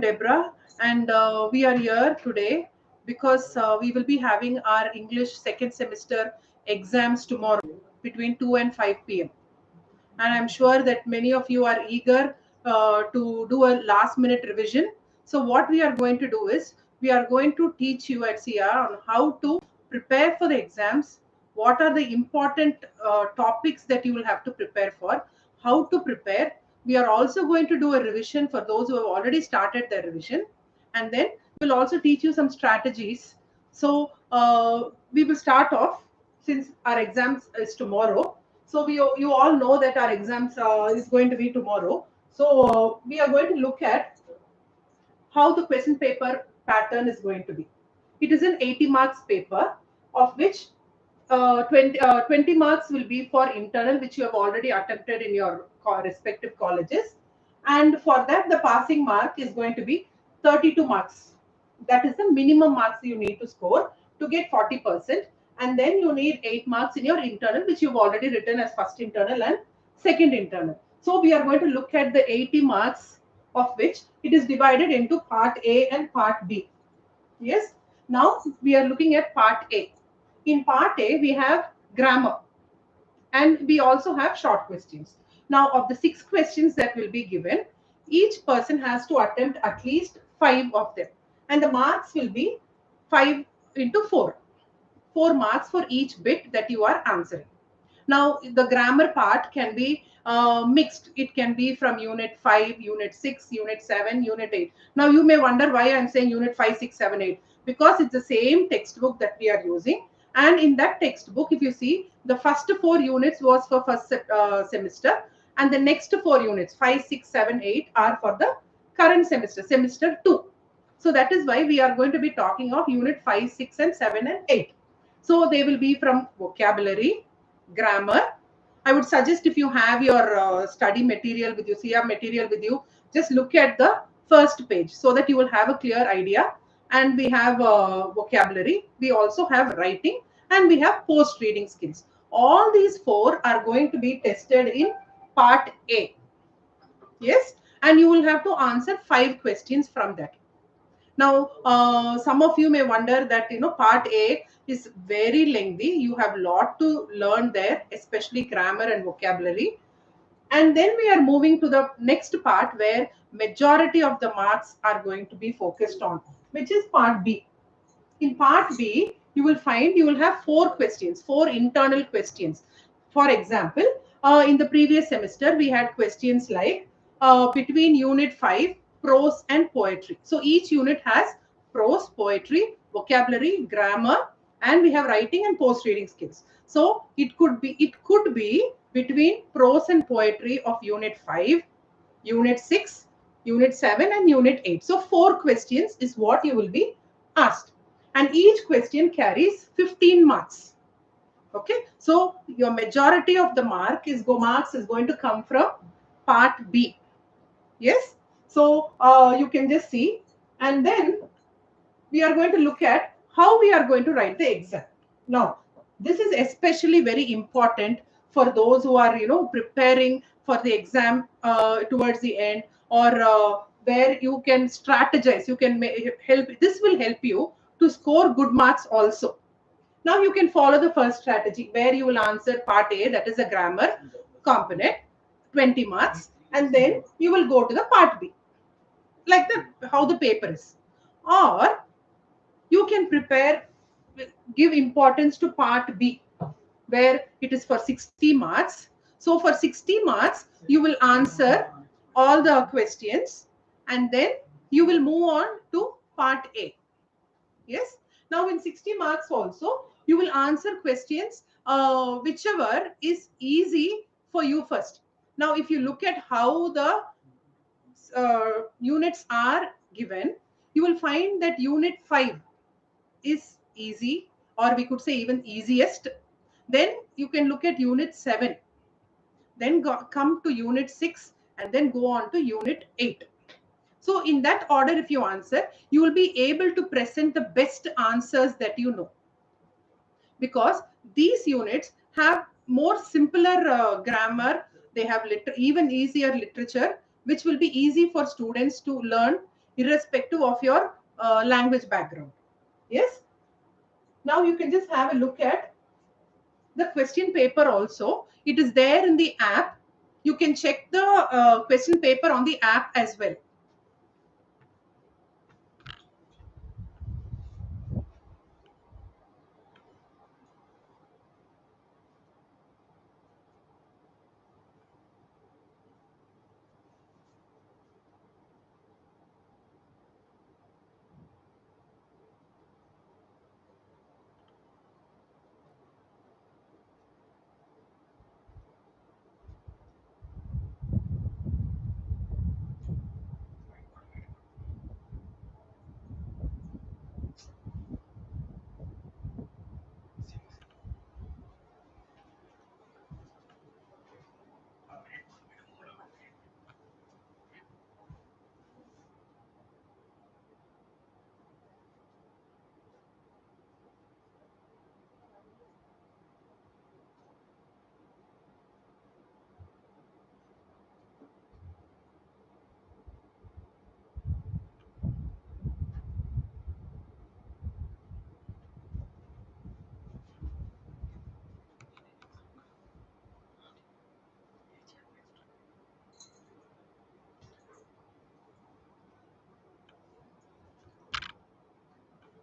am Deborah, and we are here today because we will be having our English second semester exams tomorrow between 2 and 5 p.m. And I'm sure that many of you are eager to do a last minute revision. So, what we are going to do is we are going to teach you at CR on how to prepare for the exams, what are the important topics that you will have to prepare for, how to prepare. We are also going to do a revision for those who have already started their revision, and then we'll also teach you some strategies. So, we will start off since our exams is tomorrow. So you all know that our exams is going to be tomorrow. So we are going to look at how the question paper pattern is going to be. It is an 80 marks paper, of which 20 marks will be for internal, which you have already attempted in your respective colleges. And for that, the passing mark is going to be 32 marks. That is the minimum marks you need to score to get 40%. And then you need 8 marks in your internal, which you've already written as first internal and second internal. So we are going to look at the 80 marks, of which it is divided into part A and part B. Yes. Now we are looking at part A. In part A, we have grammar and we also have short questions. Now, of the 6 questions that will be given, each person has to attempt at least 5 of them. And the marks will be 5 into 4. 4 marks for each bit that you are answering. Now, the grammar part can be mixed. It can be from unit 5, unit 6, unit 7, unit 8. Now, you may wonder why I'm saying unit 5, 6, 7, 8. Because it's the same textbook that we are using. And in that textbook, if you see, the first 4 units was for first semester. And the next 4 units, 5, 6, 7, 8 are for the current semester, semester 2. So that is why we are going to be talking of unit 5, 6, and 7, and 8. So they will be from vocabulary, grammar. I would suggest if you have your study material with you, CR material with you, just look at the first page so that you will have a clear idea. And we have vocabulary, we also have writing, and we have post-reading skills. All these 4 are going to be tested in part A. Yes, and you will have to answer 5 questions from that. Now, some of you may wonder that, part A is very lengthy. You have a lot to learn there, especially grammar and vocabulary. And then we are moving to the next part where majority of the marks are going to be focused on, which is part B. In part B, you will find you will have 4 questions, 4 internal questions. For example, in the previous semester, we had questions like between unit 5, prose and poetry. So each unit has prose, poetry, vocabulary, grammar, and we have writing and post-reading skills. So it could be between prose and poetry of unit 5, unit 6, unit 7, and unit 8. So 4 questions is what you will be asked. And each question carries 15 marks. Okay, so your majority of the marks is going to come from part B. Yes, so you can just see, and then we are going to look at how we are going to write the exam. Now, this is especially very important for those who are, preparing for the exam towards the end, or where you can strategize. You can help. This will help you to score good marks also. Now you can follow the first strategy where you will answer part A, that is a grammar component, 20 marks, and then you will go to the part B, like how the paper is. Or you can give importance to part B, where it is for 60 marks. So for 60 marks, you will answer all the questions, and then you will move on to part A. Yes. Now in 60 marks also, you will answer questions whichever is easy for you first. Now, if you look at how the units are given, you will find that unit 5 is easy, or we could say even easiest. Then you can look at unit 7, then come to unit 6, and then go on to unit 8. So in that order, if you answer, you will be able to present the best answers that you know. Because these units have more simpler grammar, they have even easier literature, which will be easy for students to learn irrespective of your language background. Yes. Now you can just have a look at the question paper also. It is there in the app. You can check the question paper on the app as well.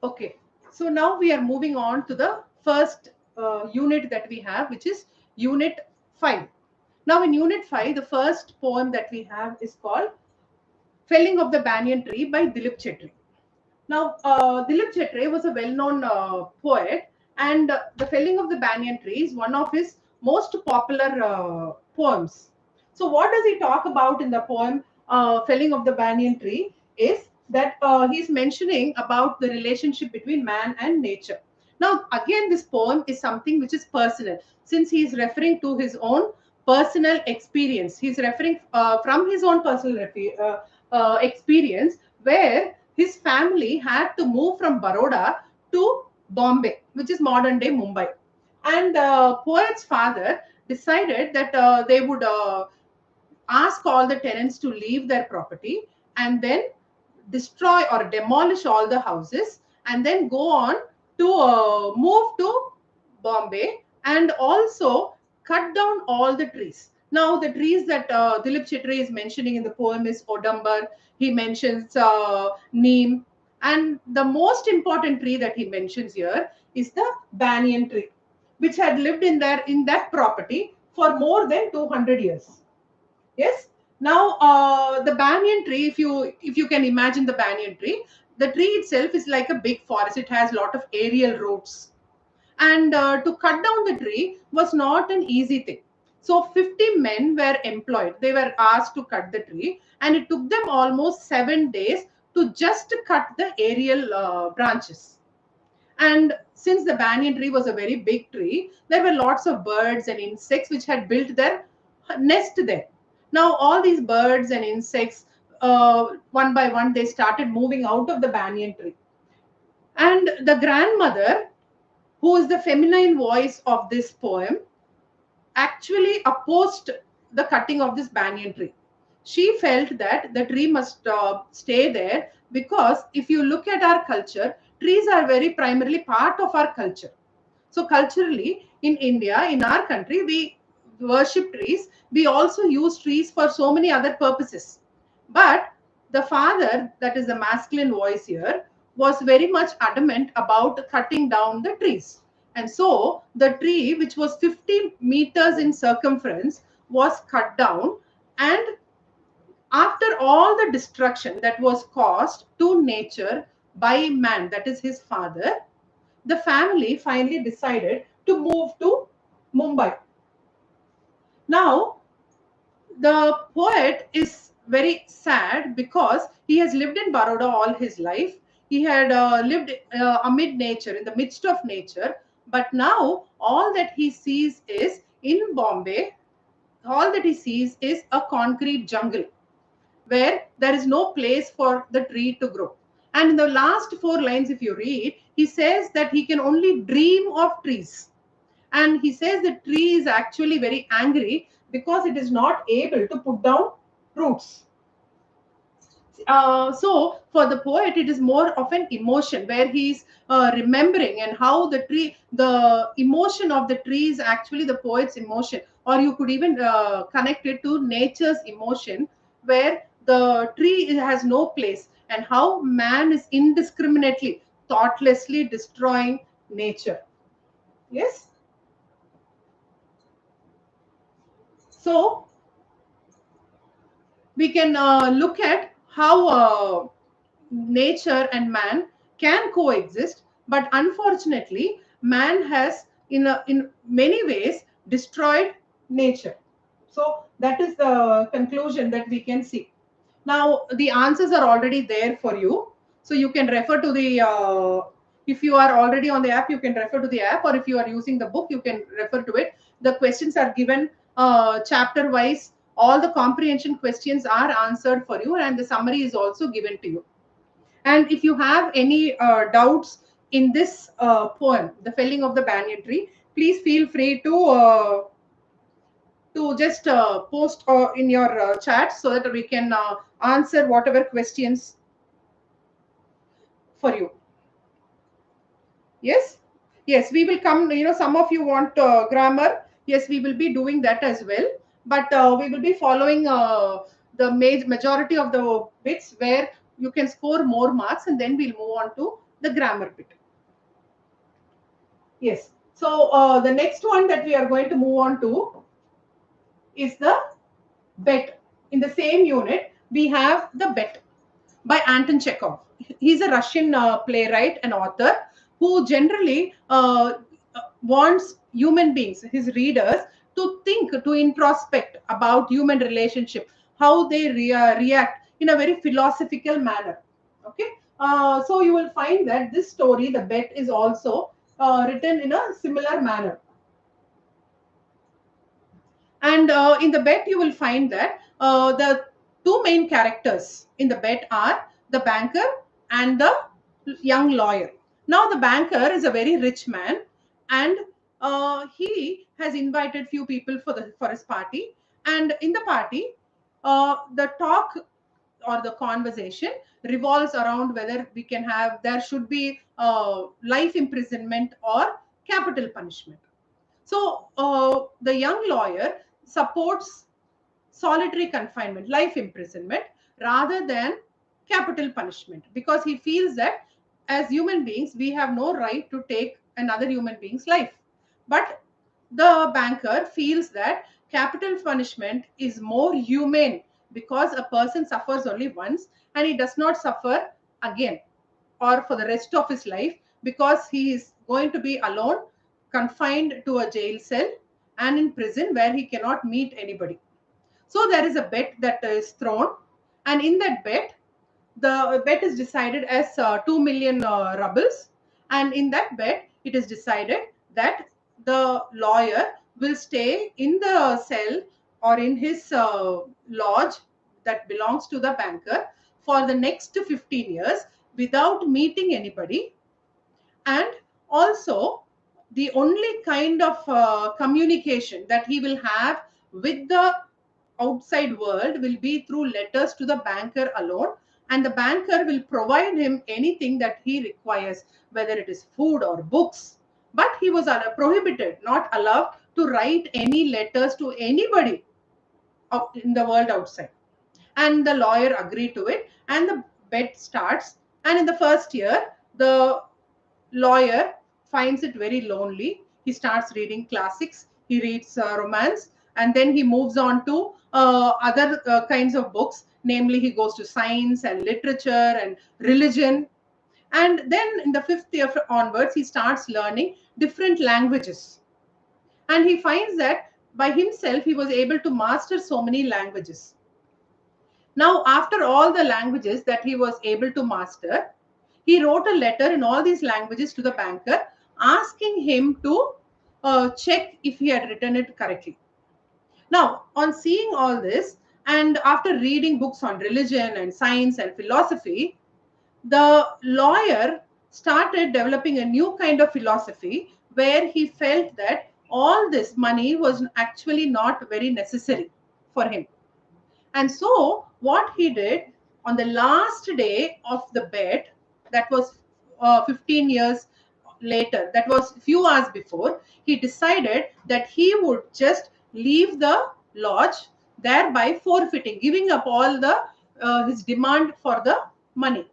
Okay, so now we are moving on to the first unit that we have, which is Unit 5. Now, in Unit 5, the first poem that we have is called Felling of the Banyan Tree by Dilip Chetri. Now, Dilip Chetri was a well-known poet, and The Felling of the Banyan Tree is one of his most popular poems. So, what does he talk about in the poem Felling of the Banyan Tree? Is that he's mentioning about the relationship between man and nature. Now, again, this poem is something which is personal, since he is referring to his own personal experience. He's referring from his own personal experience, where his family had to move from Baroda to Bombay, which is modern day Mumbai. And poet's father decided that they would ask all the tenants to leave their property and then destroy or demolish all the houses and then go on to move to Bombay and also cut down all the trees. Now, the trees that Dilip Chetri is mentioning in the poem is Odambar. He mentions Neem. And the most important tree that he mentions here is the banyan tree, which had lived in that property for more than 200 years. Yes. Now, the banyan tree, if you can imagine the banyan tree, the tree itself is like a big forest. It has a lot of aerial roots, and to cut down the tree was not an easy thing. So 50 men were employed. They were asked to cut the tree, and it took them almost 7 days to just cut the aerial branches. And since the banyan tree was a very big tree, there were lots of birds and insects which had built their nest there. Now, all these birds and insects, one by one, they started moving out of the banyan tree. And the grandmother, who is the feminine voice of this poem, actually opposed the cutting of this banyan tree. She felt that the tree must stay there because if you look at our culture, trees are very primarily part of our culture. So culturally, in India, in our country, we worship trees. We also use trees for so many other purposes. But the father, that is the masculine voice here, was very much adamant about cutting down the trees. And so the tree, which was 50 meters in circumference, was cut down. And after all the destruction that was caused to nature by man, that is his father, the family finally decided to move to Mumbai. Now, the poet is very sad because he has lived in Baroda all his life. He had lived amid nature, in the midst of nature. But now, all that he sees is in Bombay, all that he sees is a concrete jungle where there is no place for the tree to grow. And in the last four lines, if you read, he says that he can only dream of trees. And he says the tree is actually very angry because it is not able to put down roots. So for the poet, it is more of an emotion where he's remembering, and how the emotion of the tree is actually the poet's emotion, or you could even connect it to nature's emotion, where the tree has no place, and how man is indiscriminately, thoughtlessly destroying nature. Yes. So we can look at how nature and man can coexist, but unfortunately man has in many ways destroyed nature. So that is the conclusion that we can see. Now the answers are already there for you, so you can refer to the if you are already on the app, you can refer to the app, or if you are using the book, you can refer to it. The questions are given chapter wise. All the comprehension questions are answered for you, and the summary is also given to you. And if you have any doubts in this poem, The Felling of the Banyan Tree, please feel free to just post in your chat, so that we can answer whatever questions for you. Yes, yes, we will come. Some of you want grammar. Yes, we will be doing that as well. But we will be following the majority of the bits where you can score more marks, and then we'll move on to the grammar bit. Yes. So the next one that we are going to move on to is the bet. In the same unit, we have the bet by Anton Chekhov. He's a Russian playwright and author who generally wants human beings, his readers, to think, to introspect about human relationship, how they react in a very philosophical manner. Okay, so you will find that this story, the bet, is also written in a similar manner. And in the bet, you will find that the two main characters in the bet are the banker and the young lawyer. Now, the banker is a very rich man, and he has invited few people for his party. And in the party, the talk or the conversation revolves around whether there should be life imprisonment or capital punishment. So the young lawyer supports solitary confinement, life imprisonment, rather than capital punishment, because he feels that as human beings, we have no right to take another human being's life. But the banker feels that capital punishment is more humane, because a person suffers only once and he does not suffer again or for the rest of his life, because he is going to be alone, confined to a jail cell, and in prison where he cannot meet anybody. So there is a bet that is thrown, and in that bet, the bet is decided as 2 million rubles. And in that bet, it is decided that the lawyer will stay in the cell or in his lodge that belongs to the banker for the next 15 years without meeting anybody. And also, the only kind of communication that he will have with the outside world will be through letters to the banker alone, and the banker will provide him anything that he requires, whether it is food or books. But he was prohibited, not allowed to write any letters to anybody in the world outside. And the lawyer agreed to it, and the bet starts. And in the first year, the lawyer finds it very lonely. He starts reading classics, he reads romance, and then he moves on to other kinds of books. Namely, he goes to science and literature and religion. And then in the fifth year onwards, he starts learning different languages. And he finds that by himself, he was able to master so many languages. Now, after all the languages that he was able to master, he wrote a letter in all these languages to the banker, asking him to check if he had written it correctly. Now, on seeing all this, and after reading books on religion and science and philosophy, the lawyer started developing a new kind of philosophy where he felt that all this money was actually not very necessary for him. And so, what he did on the last day of the bet, that was 15 years later, that was few hours before, he decided that he would just leave the lodge, thereby forfeiting, giving up all the his demand for the money,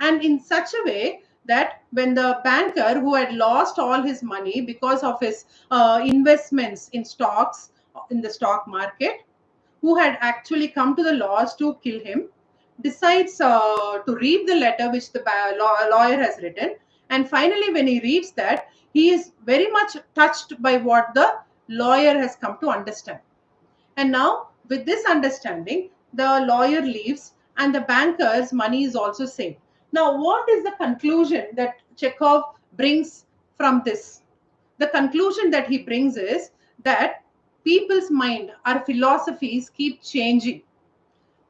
and in such a way that when the banker who had lost all his money because of his investments in stocks in the stock market, who had actually come to the lodge to kill him, decides to read the letter which the lawyer has written. And finally, when he reads that, he is very much touched by what the lawyer has come to understand. And now, with this understanding, the lawyer leaves and the banker's money is also saved. Now, what is the conclusion that Chekhov brings from this? The conclusion that he brings is that people's mind, our philosophies keep changing.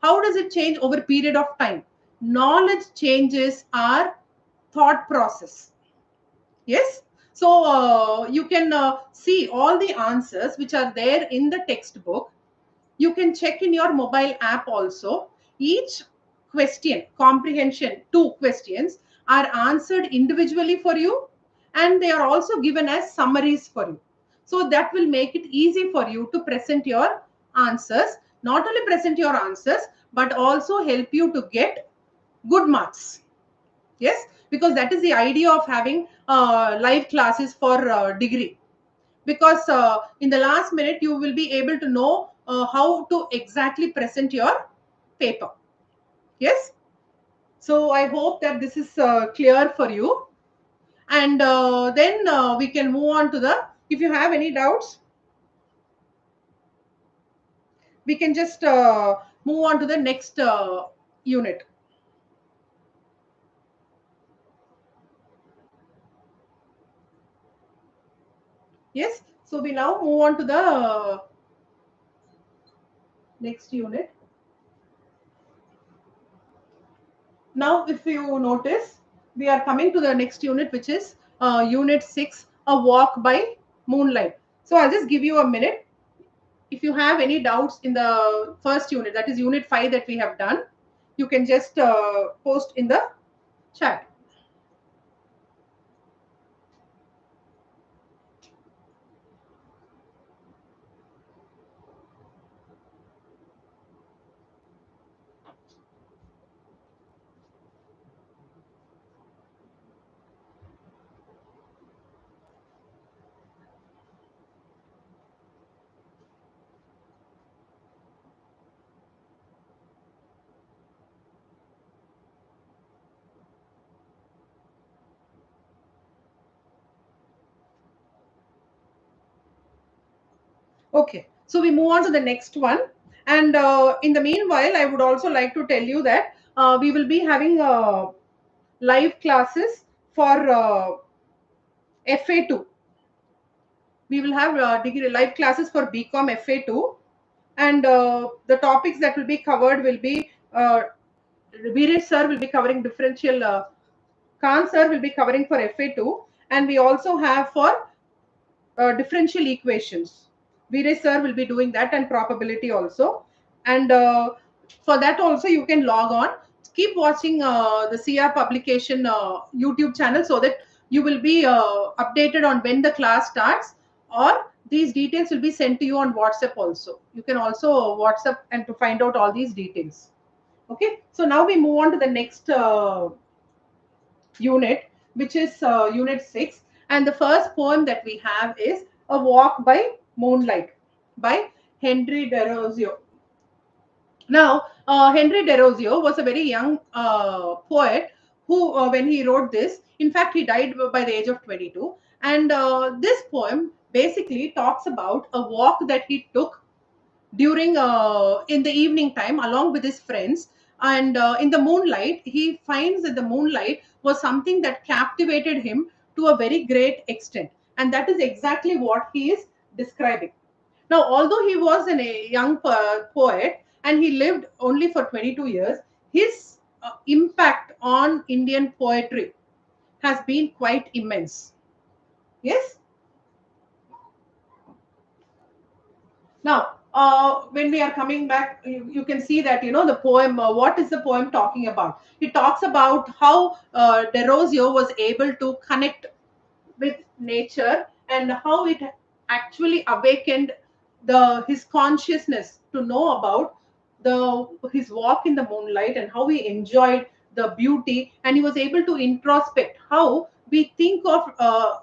How does it change over a period of time? Knowledge changes our thought process. Yes. So you can see all the answers which are there in the textbook. You can check in your mobile app also. Each question, comprehension, 2 questions are answered individually for you, and they are also given as summaries for you. So that will make it easy for you to present your answers. Not only present your answers, but also help you to get good marks. Yes, because that is the idea of having live classes for degree, because in the last minute you will be able to know how to exactly present your paper. Yes, so I hope that this is clear for you, and then we can move on to the, if you have any doubts, we can just move on to the next unit. Yes, so we now move on to the next unit. Now, if you notice, we are coming to the next unit, which is unit 6, a walk by moonlight. So I'll just give you a minute. If you have any doubts in the first unit, that is unit 5 that we have done, you can just post in the chat. Okay, so we move on to the next one. And in the meanwhile, I would also like to tell you that we will be having live classes for FA2. We will have degree live classes for BCom FA2, and the topics that will be covered will be Veeresh sir will be covering differential, Khan sir will be covering for FA2, and we also have for differential equations. Veeresh sir will be doing that, and probability also. And for that also you can log on. Keep watching the CR publication YouTube channel so that you will be updated on when the class starts, or these details will be sent to you on WhatsApp also. You can also WhatsApp and to find out all these details. Okay, so now we move on to the next unit, which is unit 6. And the first poem that we have is A Walk by Moonlight by Henry Derozio. Now, Henry Derozio was a very young poet who, when he wrote this, in fact, he died by the age of 22. And this poem basically talks about a walk that he took during in the evening time along with his friends, and in the moonlight he finds that the moonlight was something that captivated him to a very great extent, and that is exactly what he is describing. Now, although he was a young poet and he lived only for 22 years, his impact on Indian poetry has been quite immense. Yes. Now, when we are coming back, you can see that the poem. What is the poem talking about? It talks about how Derozio was able to connect with nature and how it actually awakened the his consciousness to know about the his walk in the moonlight and how he enjoyed the beauty, and he was able to introspect how we think of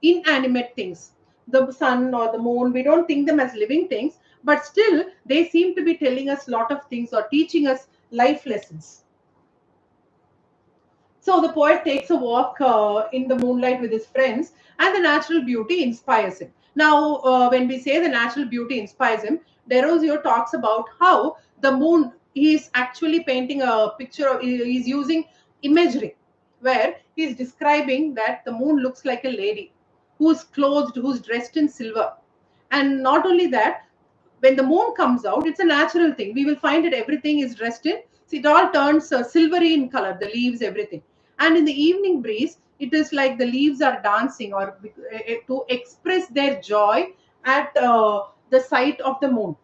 inanimate things, the sun or the moon. We don't think them as living things, but still they seem to be telling us a lot of things or teaching us life lessons. So the poet takes a walk in the moonlight with his friends, and the natural beauty inspires him. Now, when we say the natural beauty inspires him, Derozio talks about how the moon, he is actually painting a picture, he's using imagery, where he's describing that the moon looks like a lady who's clothed, who's dressed in silver. And not only that, when the moon comes out, it's a natural thing. We will find that everything is dressed in, so it all turns silvery in color, the leaves, everything. And in the evening breeze, it is like the leaves are dancing or to express their joy at the sight of the moon.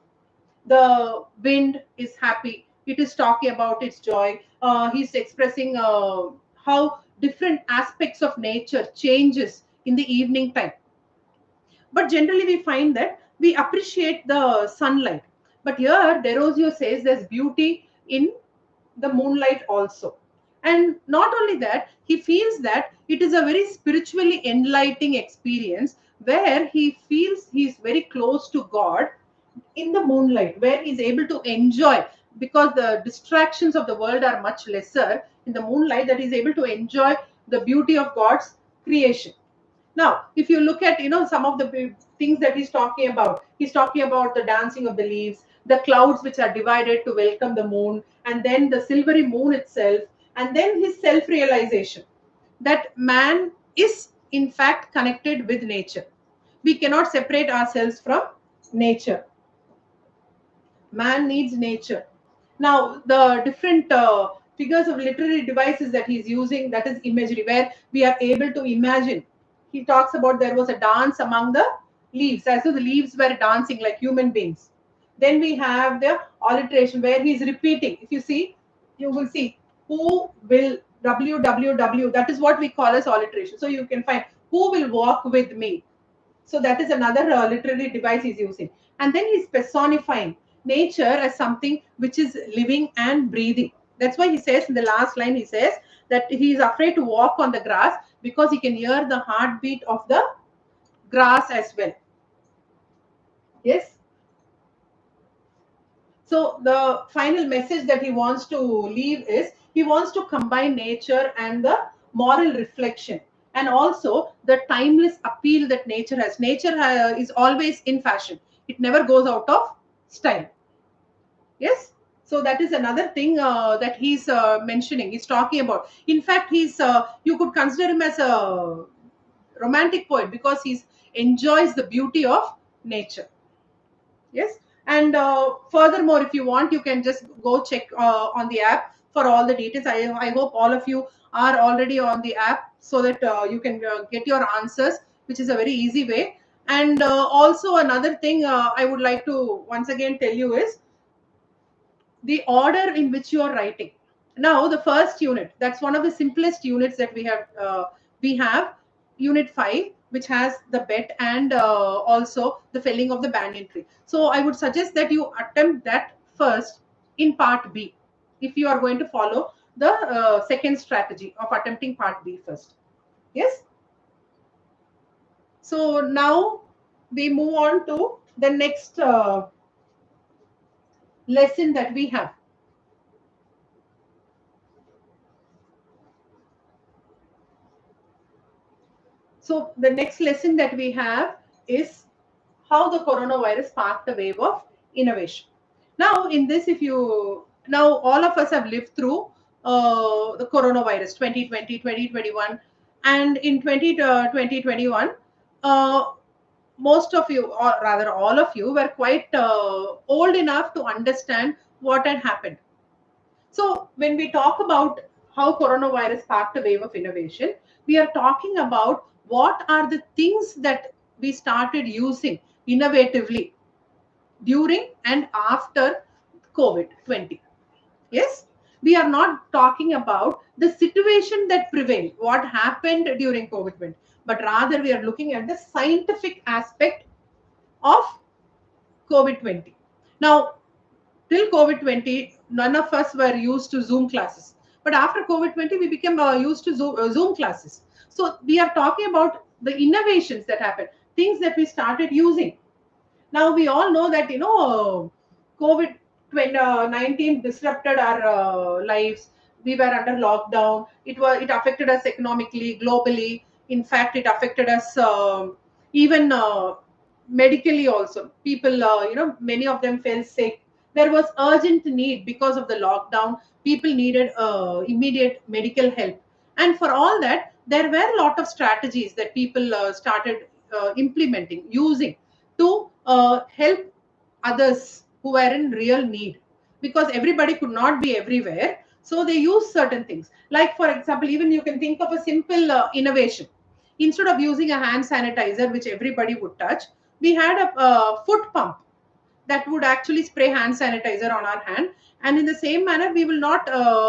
The wind is happy. It is talking about its joy. He's expressing how different aspects of nature changes in the evening time. But generally, we find that we appreciate the sunlight. But here, Derozio says there's beauty in the moonlight also. And not only that, he feels that it is a very spiritually enlightening experience where he feels he's very close to God in the moonlight, where he's able to enjoy, because the distractions of the world are much lesser in the moonlight, that he's able to enjoy the beauty of God's creation. Now, if you look at some of the things that he's talking about the dancing of the leaves, the clouds which are divided to welcome the moon, and then the silvery moon itself, and then his self-realization that man is in fact connected with nature. We cannot separate ourselves from nature. Man needs nature. Now, the different figures of literary devices that he's using, that is imagery, where we are able to imagine. He talks about there was a dance among the leaves, as though the leaves were dancing like human beings. Then we have the alliteration where he's repeating. If you see, you will see who will www. That is what we call as alliteration. So you can find who will walk with me. So that is another literary device he's using. And then he's personifying nature as something which is living and breathing. That's why he says in the last line, he says that he is afraid to walk on the grass because he can hear the heartbeat of the grass as well. Yes. So the final message that he wants to leave is he wants to combine nature and the moral reflection, and also the timeless appeal that nature has. Nature is always in fashion. It never goes out of style. Yes. So that is another thing that he's mentioning. He's talking about. In fact, he's you could consider him as a romantic poet because he enjoys the beauty of nature. Yes. And furthermore, if you want, you can just go check on the app for all the details. I hope all of you are already on the app so that you can get your answers, which is a very easy way. And also another thing I would like to once again tell you is the order in which you are writing. Now, the first unit, that's one of the simplest units that we have unit 5, which has the bet and also the felling of the banyan tree. So I would suggest that you attempt that first in part B, if you are going to follow the second strategy of attempting part B first. Yes. So now we move on to the next lesson that we have. So the next lesson that we have is how the coronavirus sparked a wave of innovation. Now, in this, if you now all of us have lived through the coronavirus 2020, 2021, and in 2021, uh, most of you, or rather all of you, were quite old enough to understand what had happened. So when we talk about how coronavirus sparked a wave of innovation, we are talking about what are the things that we started using innovatively during and after COVID-20. Yes, we are not talking about the situation that prevailed, what happened during COVID-20, but rather we are looking at the scientific aspect of COVID-20. Now, till COVID-20, none of us were used to Zoom classes. But after COVID-20, we became used to Zoom classes. So we are talking about the innovations that happened, things that we started using. Now we all know that COVID 19 disrupted our lives. We were under lockdown. It affected us economically, globally. In fact, it affected us even medically also. People, many of them fell sick. There was urgent need because of the lockdown. People needed immediate medical help, and for all that, there were a lot of strategies that people started implementing, using to help others who were in real need, because everybody could not be everywhere, so they use certain things. Like, for example, even you can think of a simple innovation. Instead of using a hand sanitizer which everybody would touch, we had a foot pump that would actually spray hand sanitizer on our hand, and in the same manner we will not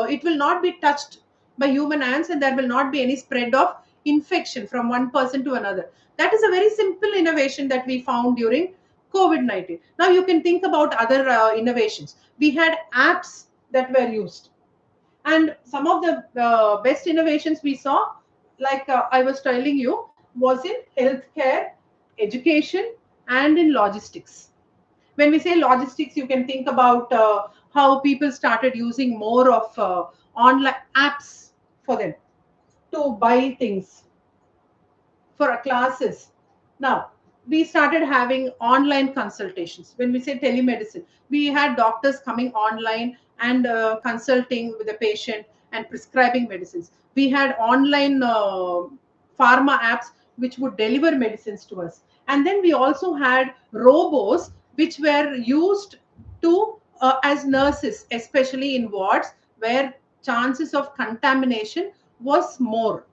it will not be touched by human hands, and there will not be any spread of infection from one person to another. That is a very simple innovation that we found during COVID-19. Now you can think about other innovations. We had apps that were used, and some of the best innovations we saw, like I was telling you, was in healthcare, education, and in logistics. When we say logistics, you can think about how people started using more of online apps for them to buy things for classes. Now, we started having online consultations. When we say telemedicine, we had doctors coming online and consulting with the patient and prescribing medicines. We had online pharma apps which would deliver medicines to us. And then we also had robos which were used to as nurses, especially in wards where chances of contamination was more,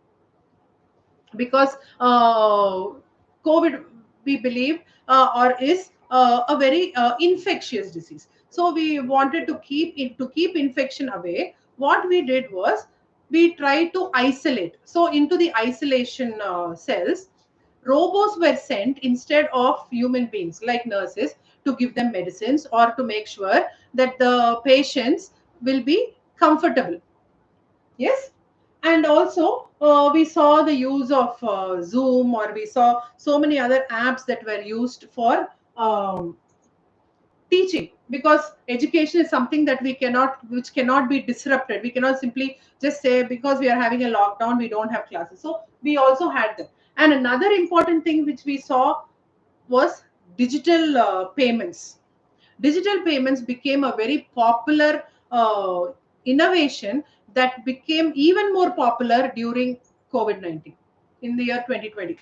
because COVID, we believe, or is a very infectious disease. So we wanted to keep infection away. What we did was we tried to isolate. So into the isolation cells, robots were sent instead of human beings like nurses to give them medicines or to make sure that the patients will be comfortable. Yes. And also we saw the use of Zoom, or we saw so many other apps that were used for teaching, because education is something that we cannot which cannot be disrupted. We cannot simply just say because we are having a lockdown we don't have classes. So we also had them. And another important thing which we saw was digital payments. Digital payments became a very popular innovation that became even more popular during COVID-19 in the year 2020.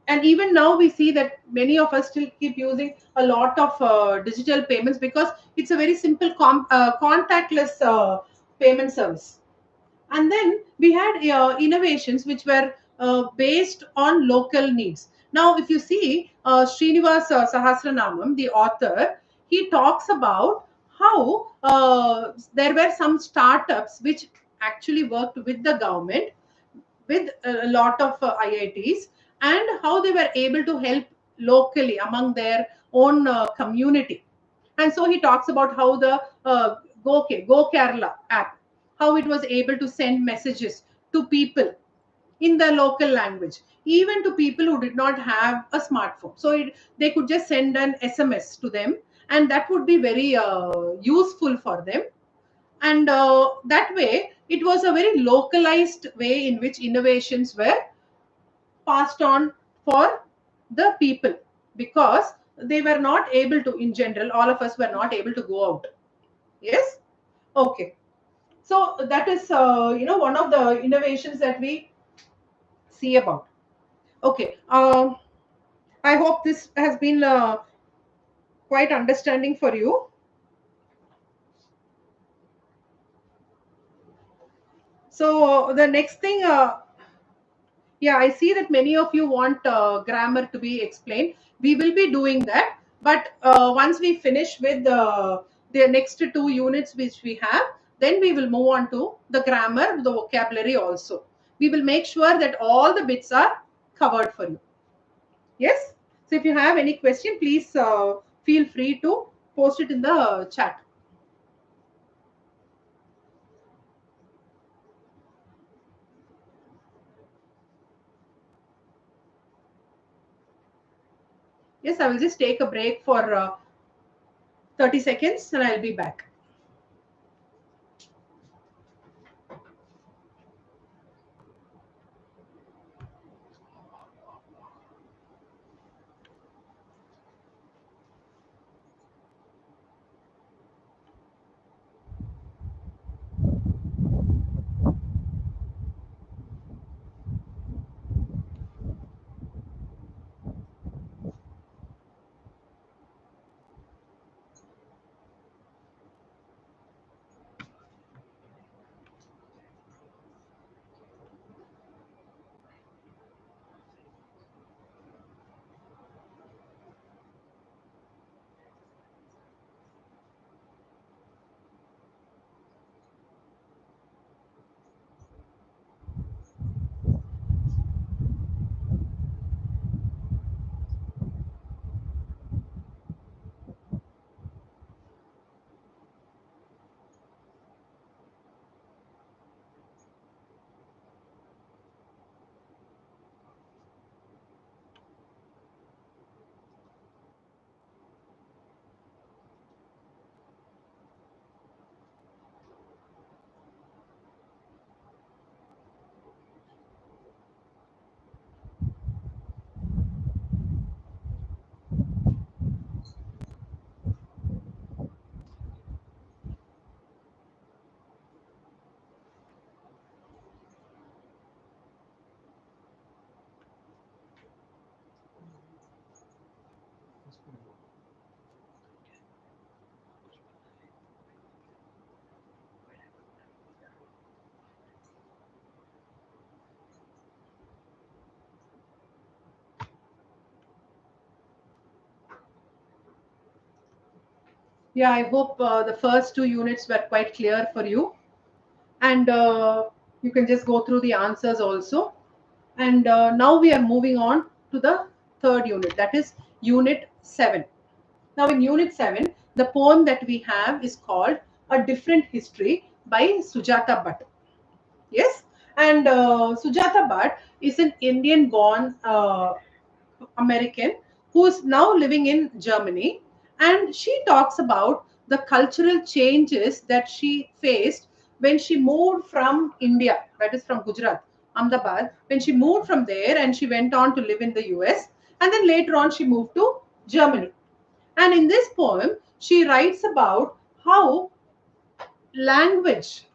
And even now, we see that many of us still keep using a lot of digital payments because it's a very simple, contactless payment service. And then we had innovations which were based on local needs. Now, if you see Srinivas Sahasranamam, the author, he talks about how there were some startups which actually worked with the government, with a lot of IITs, and how they were able to help locally among their own community. And so he talks about how the Go Kerala app, how it was able to send messages to people in the local language, even to people who did not have a smartphone. So they could just send an SMS to them, and that would be very useful for them. And that way, it was a very localized way in which innovations were passed on for the people, because they were not able to, in general, all of us were not able to go out. Yes. Okay. So that is one of the innovations that we see about. Okay. I hope this has been quite understanding for you. So the next thing, yeah, I see that many of you want grammar to be explained. We will be doing that. But once we finish with the next two units which we have, then we will move on to the grammar, the vocabulary also. We will make sure that all the bits are covered for you. Yes. So if you have any question, please feel free to post it in the chat. Yes, I will just take a break for 30 seconds and I'll be back. Yeah, I hope the first two units were quite clear for you. And you can just go through the answers also. And now we are moving on to the third unit, that is unit 7. Now, in unit 7, the poem that we have is called A Different History by Sujata Bhatt. Yes, and Sujata Bhatt is an Indian born American who is now living in Germany, and she talks about the cultural changes that she faced when she moved from India, that is from Gujarat, Ahmedabad, when she moved from there and she went on to live in the US, and then later on she moved to Germany. And in this poem, she writes about how language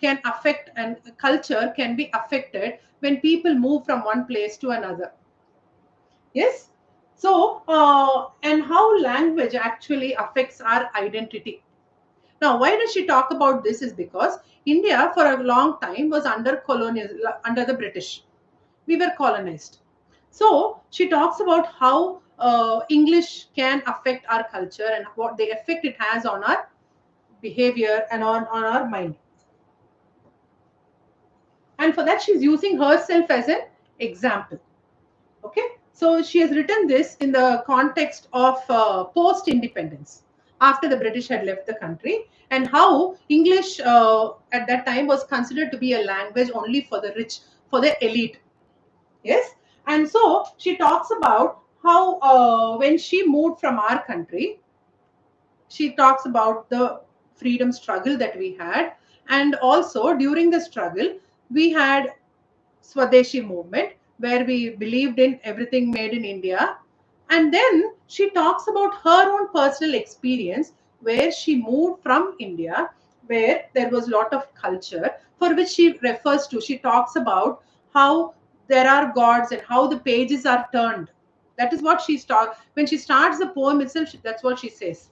can affect and culture can be affected when people move from one place to another. Yes. So, and how language actually affects our identity. Now, why does she talk about this? Is because India for a long time was under colonial, under the British. We were colonized. So she talks about how English can affect our culture and what the effect it has on our behavior and on our mind. And for that, she's using herself as an example. Okay, so she has written this in the context of post independence, after the British had left the country, and how English at that time was considered to be a language only for the rich, for the elite. Yes, and so she talks about how when she moved from our country, she talks about the freedom struggle that we had, and also during the struggle we had Swadeshi movement, where we believed in everything made in India. And then she talks about her own personal experience where she moved from India, where there was a lot of culture, for which she refers to. She talks about how there are gods and how the pages are turned. That is what she starts. When she starts the poem itself, that's what she says.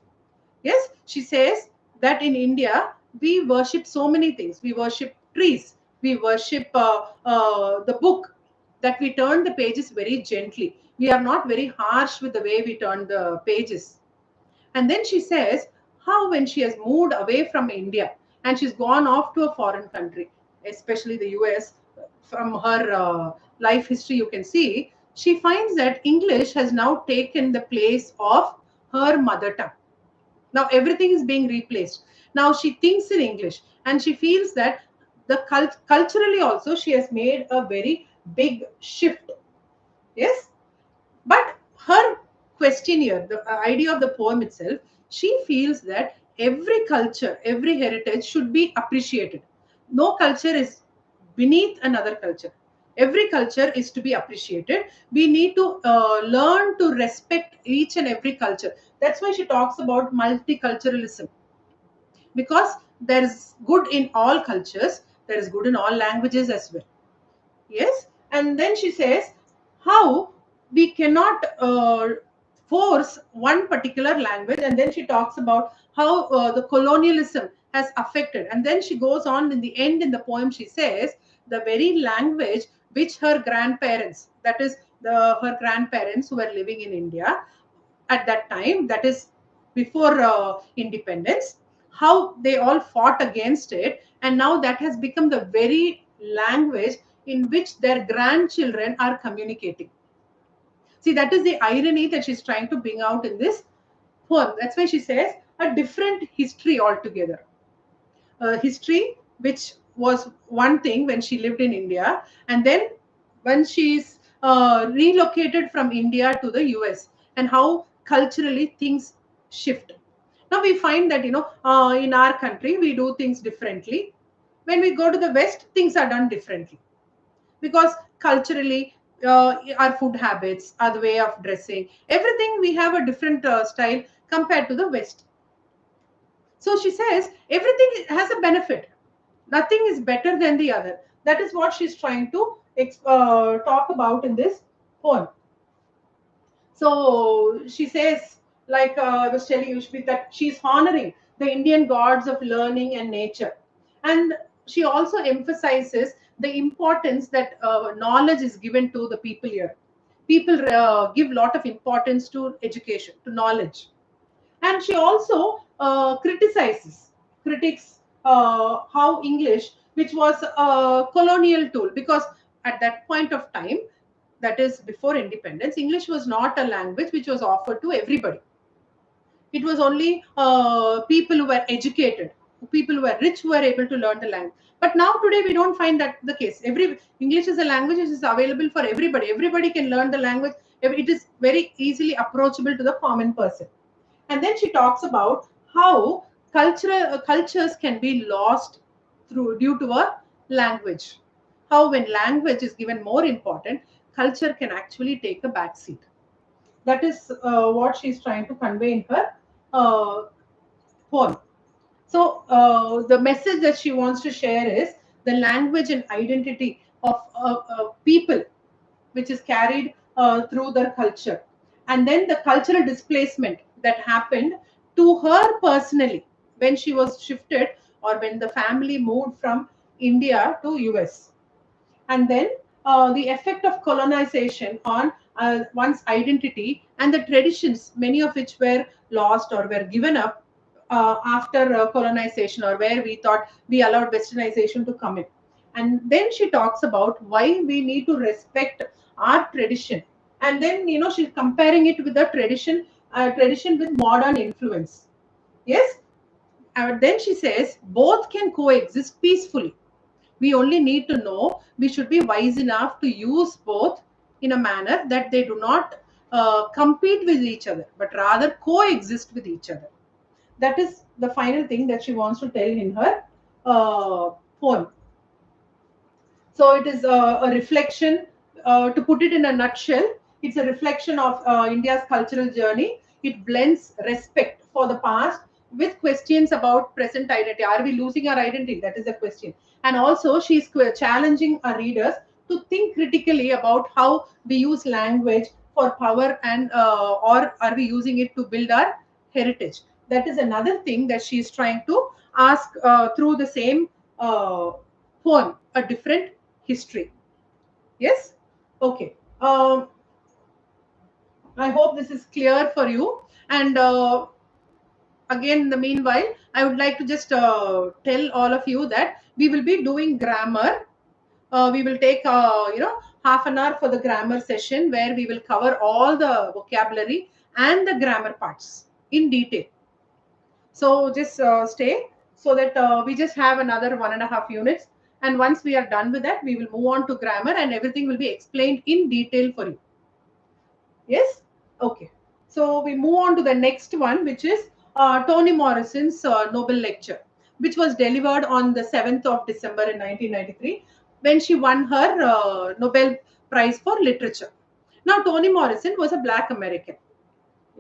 Yes, she says that in India, we worship so many things. We worship trees. We worship the book, that we turn the pages very gently. We are not very harsh with the way we turn the pages. And then she says how when she has moved away from India and she's gone off to a foreign country, especially the US, from her life history, you can see she finds that English has now taken the place of her mother tongue. Now everything is being replaced. Now she thinks in English and she feels that culturally also she has made a very big shift. Yes, but her question here, the idea of the poem itself, she feels that every culture, every heritage should be appreciated. No culture is beneath another culture. Every culture is to be appreciated. We need to learn to respect each and every culture. That's why she talks about multiculturalism, because there is good in all cultures, there is good in all languages as well. Yes, and then she says how we cannot force one particular language, and then she talks about how the colonialism has affected, and then she goes on in the end in the poem. She says the very language which her grandparents, that is her grandparents who were living in India at that time, that is before independence, how they all fought against it, and now that has become the very language in which their grandchildren are communicating. See, that is the irony that she's trying to bring out in this poem. That's why she says a different history altogether. A history which was one thing when she lived in India, and then when she's relocated from India to the US, and how culturally things shift. Now we find that in our country we do things differently. When we go to the West, things are done differently, because culturally our food habits, our way of dressing, everything, we have a different style compared to the West. So she says everything has a benefit, nothing is better than the other. That is what she's trying to talk about in this poem. So she says, like I was telling you, that she's honoring the Indian gods of learning and nature. And she also emphasizes the importance that knowledge is given to the people here. People give lot of importance to education, to knowledge. And she also critics how English, which was a colonial tool, because at that point of time, that is before independence, English was not a language which was offered to everybody. It was only people who were educated, people who were rich, who were able to learn the language. But now today we don't find that the case. Every English is a language which is available for everybody. Everybody can learn the language. It is very easily approachable to the common person. And then she talks about how cultures can be lost through due to a language. How when language is given more important, culture can actually take a back seat. That is what she's trying to convey in her uh, poem. So the message that she wants to share is the language and identity of people, which is carried through their culture, and then the cultural displacement that happened to her personally when she was shifted, or when the family moved from India to US, and then the effect of colonization on one's identity and the traditions, many of which were lost or were given up after colonization, or where we thought we allowed westernization to come in. And then she talks about why we need to respect our tradition. And then she's comparing it with the tradition with modern influence. Yes, and then she says both can coexist peacefully. We only need to know, we should be wise enough to use both in a manner that they do not compete with each other, but rather coexist with each other. That is the final thing that she wants to tell in her poem. So it is a reflection, to put it in a nutshell, it's a reflection of India's cultural journey. It blends respect for the past with questions about present identity. Are we losing our identity? That is the question. And also, she's challenging our readers to think critically about how we use language for power, and or are we using it to build our heritage. That is another thing that she's trying to ask through the same poem, a different history. Yes. Okay. I hope this is clear for you. And again, in the meanwhile, I would like to just tell all of you that we will be doing grammar. We will take half an hour for the grammar session, where we will cover all the vocabulary and the grammar parts in detail. So just stay, so that we just have another 1.5 units, and once we are done with that, we will move on to grammar, and everything will be explained in detail for you. Yes? Okay. So we move on to the next one, which is Toni Morrison's Nobel lecture, which was delivered on the 7th of December in 1993, when she won her Nobel Prize for Literature. Now, Toni Morrison was a Black American.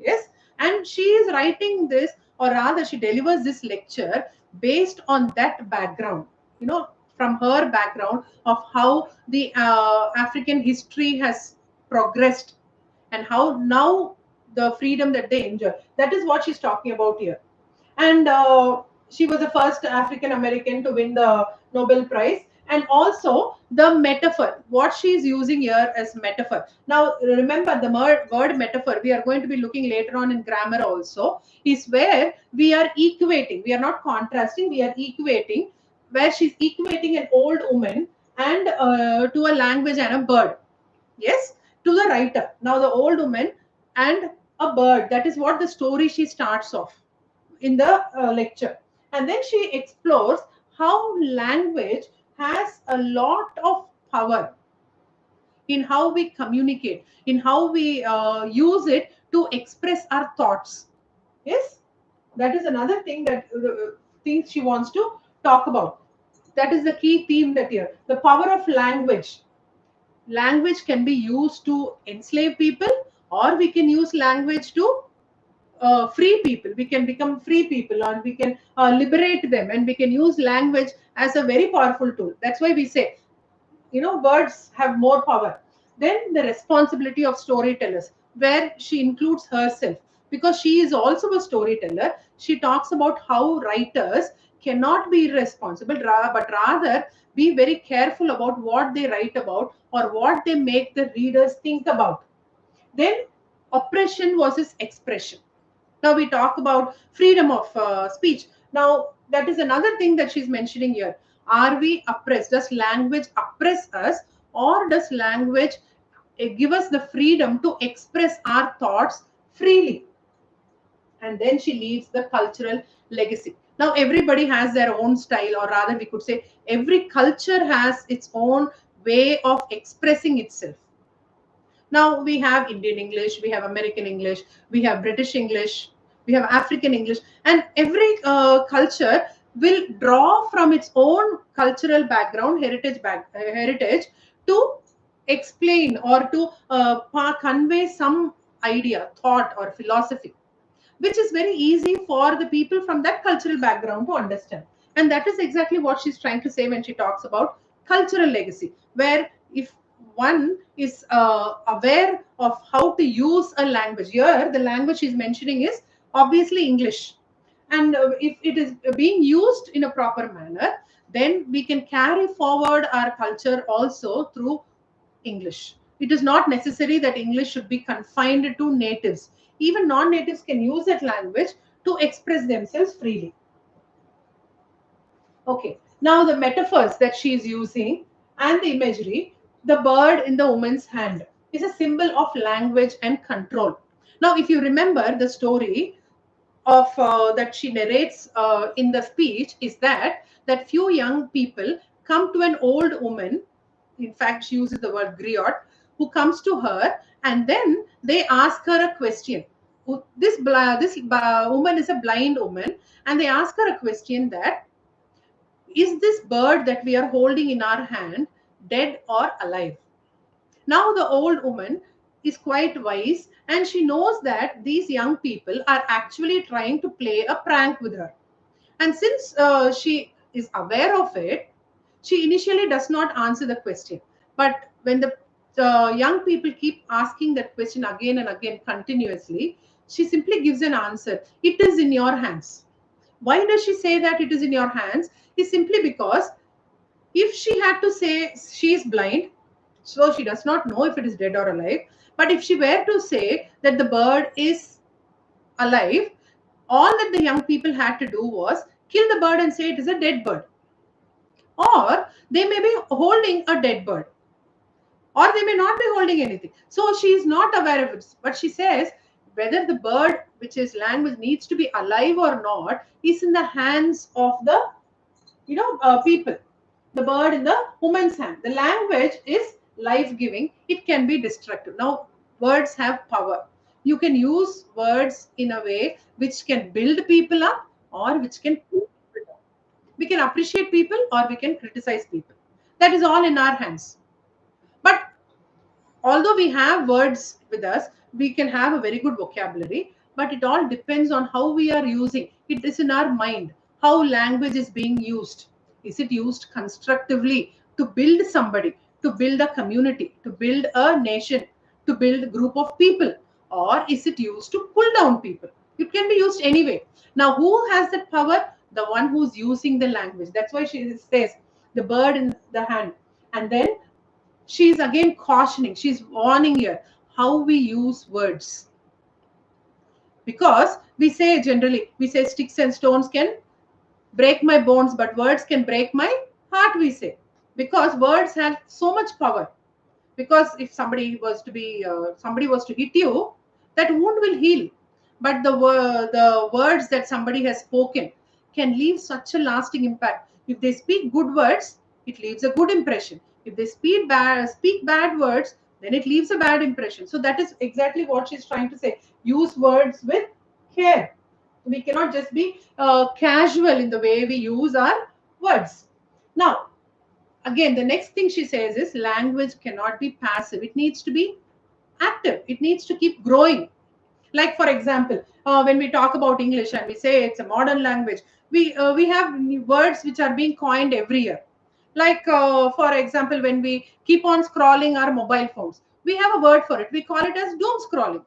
Yes, and she is writing this, or rather she delivers this lecture based on that background, you know, from her background of how the African history has progressed, and how now the freedom that they enjoy, that is what she's talking about here. And she was the first African American to win the Nobel Prize. And also the metaphor, what she is using here as metaphor. Now, remember the word metaphor, we are going to be looking later on in grammar also, is where we are equating. We are not contrasting, we are equating, where she's equating an old woman and to a language and a bird. Yes, to the writer. Now, the old woman and a bird, that is what the story she starts off in the lecture. And then she explores how language has a lot of power in how we communicate, in how we use it to express our thoughts. Yes, that is another thing that things she wants to talk about. That is the key theme that here. The power of language. Language can be used to enslave people, or we can use language to free people. We can become free people, and we can liberate them, and we can use language as a very powerful tool. That's why we say, words have more power. Then the responsibility of storytellers, where she includes herself, because she is also a storyteller. She talks about how writers cannot be irresponsible, but rather be very careful about what they write about, or what they make the readers think about. Then oppression versus expression. Now we talk about freedom of speech. Now that is another thing that she's mentioning here. Are we oppressed? Does language oppress us, or does language give us the freedom to express our thoughts freely? And then she leaves the cultural legacy. Now everybody has their own style, or rather we could say every culture has its own way of expressing itself. Now we have Indian English, we have American English, we have British English, we have African English, and every culture will draw from its own cultural background, heritage, to explain, or to convey some idea, thought, or philosophy, which is very easy for the people from that cultural background to understand. And that is exactly what she's trying to say when she talks about cultural legacy, where if one is aware of how to use a language, here the language she's mentioning is obviously English. And if it is being used in a proper manner, then we can carry forward our culture also through English. It is not necessary that English should be confined to natives. Even non natives can use that language to express themselves freely. Okay, now the metaphors that she is using and the imagery, the bird in the woman's hand is a symbol of language and control. Now, if you remember the story of that she narrates in the speech, is that few young people come to an old woman. In fact, she uses the word griot, who comes to her, and then they ask her a question. This woman is a blind woman, and they ask her a question, that is this bird that we are holding in our hand dead or alive? Now the old woman is quite wise, and she knows that these young people are actually trying to play a prank with her. And since she is aware of it, she initially does not answer the question. But when the young people keep asking that question again and again continuously, she simply gives an answer. It is in your hands. Why does she say that it is in your hands? Is simply because if she had to say she is blind, So she does not know if it is dead or alive. But if she were to say that the bird is alive, all that the young people had to do was kill the bird and say it is a dead bird. Or they may be holding a dead bird, or they may not be holding anything. So she is not aware of it. But she says whether the bird, which is language, needs to be alive or not is in the hands of the people. The bird in the woman's hand. The language is life giving. It can be destructive. Now words have power. You can use words in a way which can build people up or which can pull people down. We can appreciate people or we can criticize people. That is all in our hands. But although we have words with us, we can have a very good vocabulary, but it all depends on how we are using it. Is in our mind how language is being used. Is it used constructively to build somebody, to build a community, to build a nation, to build a group of people, or is it used to pull down people? It can be used anyway. Now who has that power? The one who's using the language. That's why she says the bird in the hand. And then she's again cautioning, she's warning here how we use words. Because we say, generally we say sticks and stones can break my bones, but words can break my heart, we say. Because words have so much power. Because if somebody was to hit you, that wound will heal. But the words that somebody has spoken can leave such a lasting impact. If they speak good words, it leaves a good impression. If they speak bad words, then it leaves a bad impression. So that is exactly what she's trying to say. Use words with care. We cannot just be casual in the way we use our words. Now, again, the next thing she says is language cannot be passive. It needs to be active. It needs to keep growing. Like for example, when we talk about English and we say it's a modern language, we have words which are being coined every year. Like for example, when we keep on scrolling our mobile phones, we have a word for it. We call it as doom scrolling.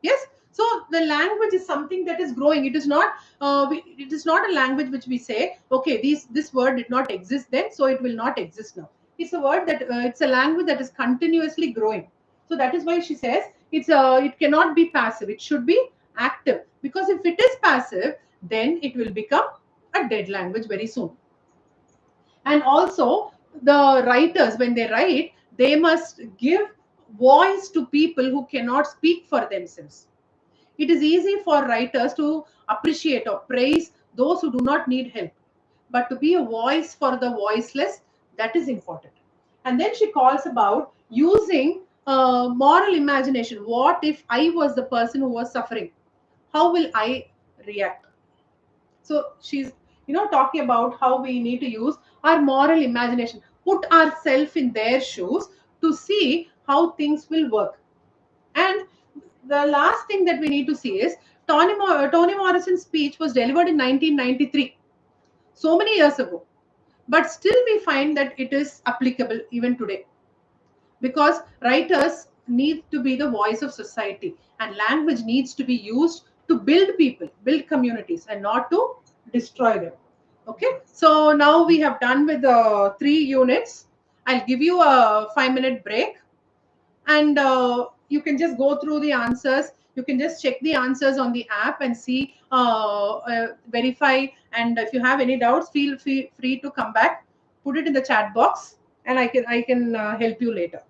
Yes. So the language is something that is growing. It is not it is not a language which we say, okay, this word did not exist then, so it will not exist now. It's a word that it's a language that is continuously growing. So that is why she says it cannot be passive. It should be active, because if it is passive, then it will become a dead language very soon. And also, the writers, when they write, they must give voice to people who cannot speak for themselves. It is easy for writers to appreciate or praise those who do not need help. But to be a voice for the voiceless, that is important. And then she calls about using moral imagination. What if I was the person who was suffering? How will I react? So she's talking about how we need to use our moral imagination, put ourselves in their shoes to see how things will work. And the last thing that we need to see is Toni Morrison's speech was delivered in 1993, so many years ago. But still, we find that it is applicable even today, because writers need to be the voice of society, and language needs to be used to build people, build communities, and not to destroy them. Okay, so now we have done with the 3 units. I'll give you a 5-minute break, and you can just go through the answers. You can just check the answers on the app and see, verify, and if you have any doubts, feel free to come back, put it in the chat box, and I can help you later.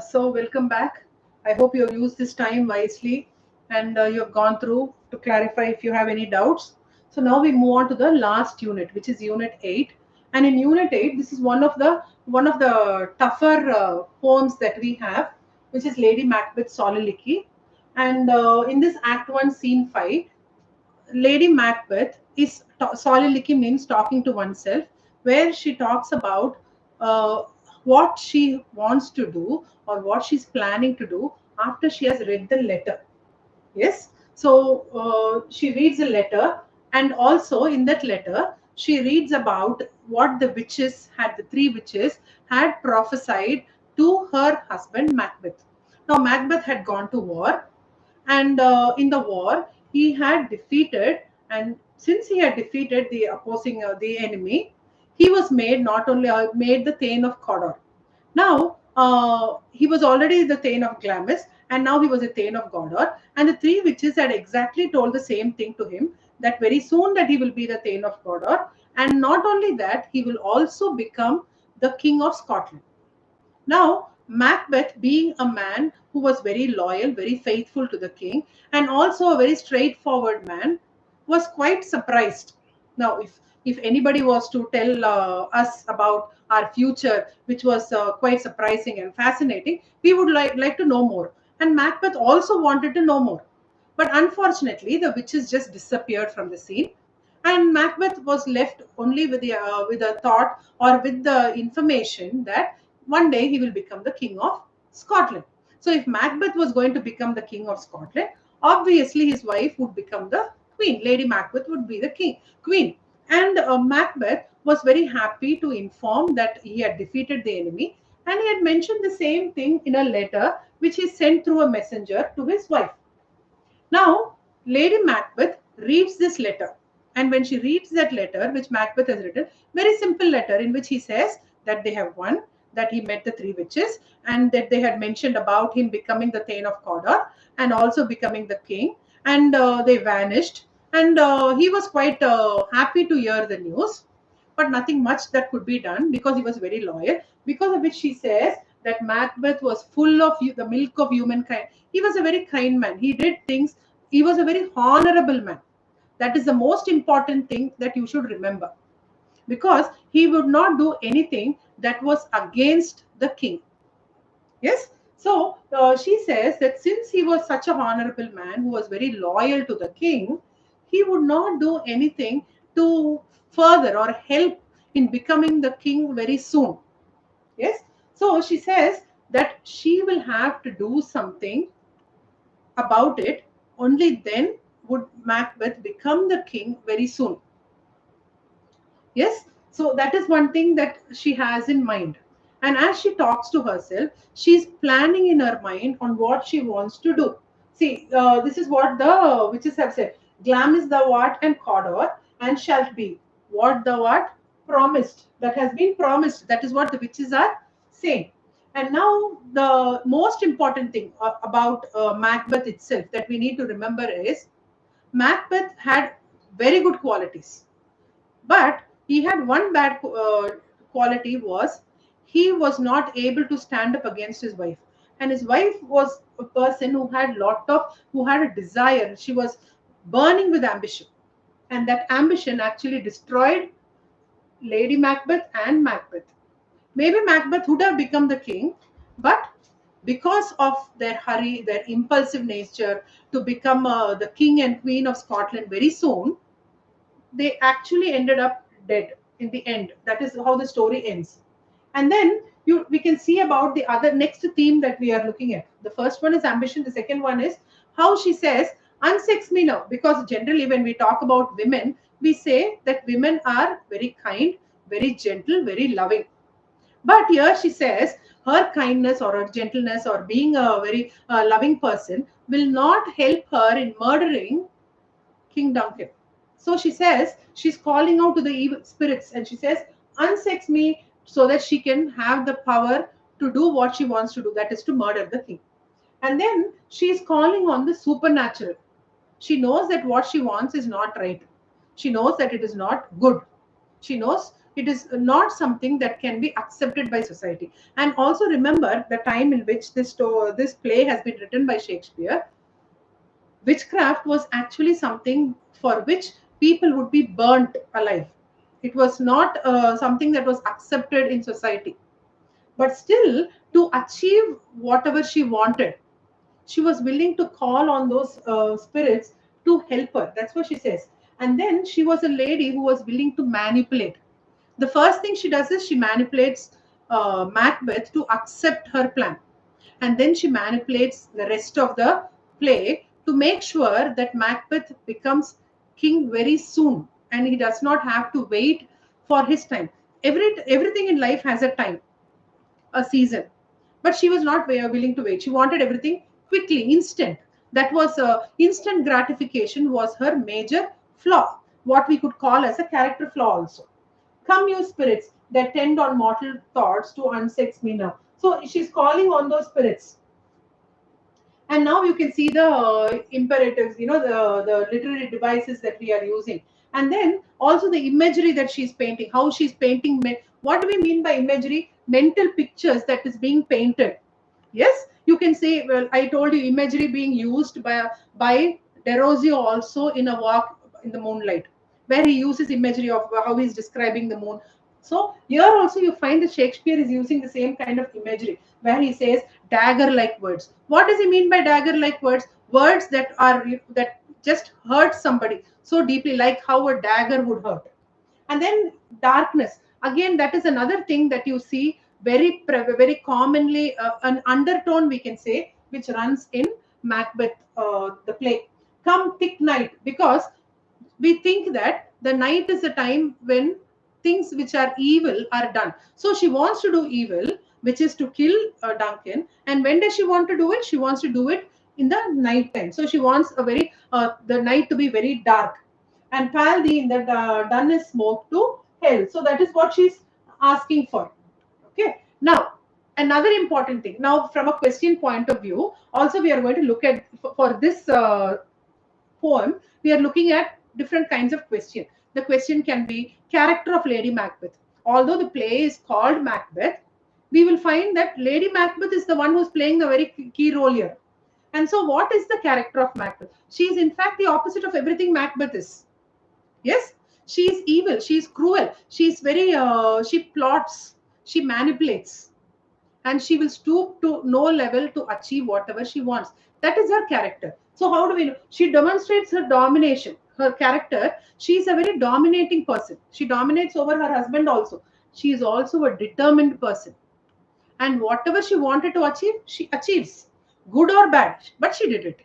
So welcome back. I hope you have used this time wisely and you have gone through to clarify if you have any doubts. So now we move on to the last unit, which is Unit 8. And in Unit 8, this is one of the tougher poems that we have, which is Lady Macbeth's Soliloquy. And in this Act 1, Scene 5, Lady Macbeth is soliloquy means talking to oneself, where she talks about uh, what she wants to do or what she's planning to do after she has read the letter. Yes. So she reads a letter, and also in that letter, she reads about what the witches had, the three witches had prophesied to her husband Macbeth. Now, Macbeth had gone to war, and in the war he had defeated, and since he had defeated the opposing the enemy, he was made not only made the Thane of Cawdor. Now he was already the Thane of Glamis, and now he was a Thane of Gondor, and the three witches had exactly told the same thing to him, that very soon that he will be the Thane of Gondor, and not only that, he will also become the King of Scotland. Now, Macbeth, being a man who was very loyal, very faithful to the king, and also a very straightforward man, was quite surprised. Now, if anybody was to tell us about our future, which was quite surprising and fascinating, we would like to know more. And Macbeth also wanted to know more. But unfortunately, the witches just disappeared from the scene, and Macbeth was left only with a thought or with the information that one day he will become the king of Scotland. So if Macbeth was going to become the king of Scotland, obviously his wife would become the queen. Lady Macbeth would be the queen. And Macbeth was very happy to inform that he had defeated the enemy, and he had mentioned the same thing in a letter which he sent through a messenger to his wife. Now, Lady Macbeth reads this letter, and when she reads that letter, which Macbeth has written, very simple letter in which he says that they have won, that he met the three witches, and that they had mentioned about him becoming the Thane of Cawdor and also becoming the king, and they vanished. And he was quite happy to hear the news, but nothing much that could be done because he was very loyal. Because of which she says that Macbeth was full of the milk of humankind. He was a very kind man. He did things. He was a very honorable man. That is the most important thing that you should remember, because he would not do anything that was against the king. Yes. So she says that since he was such a honorable man who was very loyal to the king, he would not do anything to further or help in becoming the king very soon. Yes. So she says that she will have to do something about it. Only then would Macbeth become the king very soon. Yes. So that is one thing that she has in mind. And as she talks to herself, she's planning in her mind on what she wants to do. See, this is what the witches have said. Glam is the what and Cawdor, and shalt be what the what promised. That has been promised. That is what the witches are saying. And now the most important thing about Macbeth itself that we need to remember is Macbeth had very good qualities, but he had one bad quality, was he was not able to stand up against his wife. And his wife was a person who had a desire. She was burning with ambition. And that ambition actually destroyed Lady Macbeth and Macbeth. Maybe Macbeth would have become the king, but because of their hurry, their impulsive nature to become the king and queen of Scotland very soon, they actually ended up dead in the end. That is how the story ends. And then we can see about the other next theme that we are looking at. The first one is ambition. The second one is how she says, unsex me now. Because generally, when we talk about women, we say that women are very kind, very gentle, very loving. But here she says her kindness or her gentleness or being a very loving person will not help her in murdering King Duncan. So she says she's calling out to the evil spirits, and she says, unsex me so that she can have the power to do what she wants to do, that is to murder the king. And then she's calling on the supernatural. She knows that what she wants is not right. She knows that it is not good. She knows It is not something that can be accepted by society. And also remember the time in which this play has been written by Shakespeare. Witchcraft was actually something for which people would be burnt alive. It was not something that was accepted in society. But still, to achieve whatever she wanted, she was willing to call on those spirits to help her. That's what she says. And then she was a lady who was willing to manipulate. The first thing she does is she manipulates Macbeth to accept her plan. And then she manipulates the rest of the play to make sure that Macbeth becomes king very soon and he does not have to wait for his time. Everything in life has a time, a season, but she was not willing to wait. She wanted everything quickly, instant. That was instant gratification was her major flaw, what we could call as a character flaw also. Come, you spirits that tend on mortal thoughts to unsex me now. So she's calling on those spirits. And now you can see the imperatives, the literary devices that we are using. And then also the imagery that she's painting, how she's painting. What do we mean by imagery? Mental pictures that is being painted. Yes, you can say, well, I told you imagery being used by Derozio also in A Walk in the Moonlight, where he uses imagery of how he's describing the moon. So here also you find that Shakespeare is using the same kind of imagery, where he says dagger-like words. What does he mean by dagger-like words? Words that just hurt somebody so deeply, like how a dagger would hurt. And then darkness, again, that is another thing that you see very commonly, an undertone we can say, which runs in Macbeth, the play. Come thick night, because we think that the night is the time when things which are evil are done. So she wants to do evil, which is to kill Duncan. And when does she want to do it? She wants to do it in the night time. So she wants the night to be very dark. And pal the that done is smoke to hell. So that is what she's asking for. Okay. Now, another important thing. Now, from a question point of view, also we are going to look at for this poem. We are looking at different kinds of question. The question can be character of Lady Macbeth. Although the play is called Macbeth, we will find that Lady Macbeth is the one who's playing the very key role here. And so, what is the character of Macbeth? She is, in fact, the opposite of everything Macbeth is. Yes, she is evil. She is cruel. She is she plots. She manipulates, and she will stoop to no level to achieve whatever she wants. That is her character. So how do we know? She demonstrates her domination. Her character, she is a very dominating person. She dominates over her husband also. She is also a determined person. And whatever she wanted to achieve, she achieves. Good or bad, but she did it.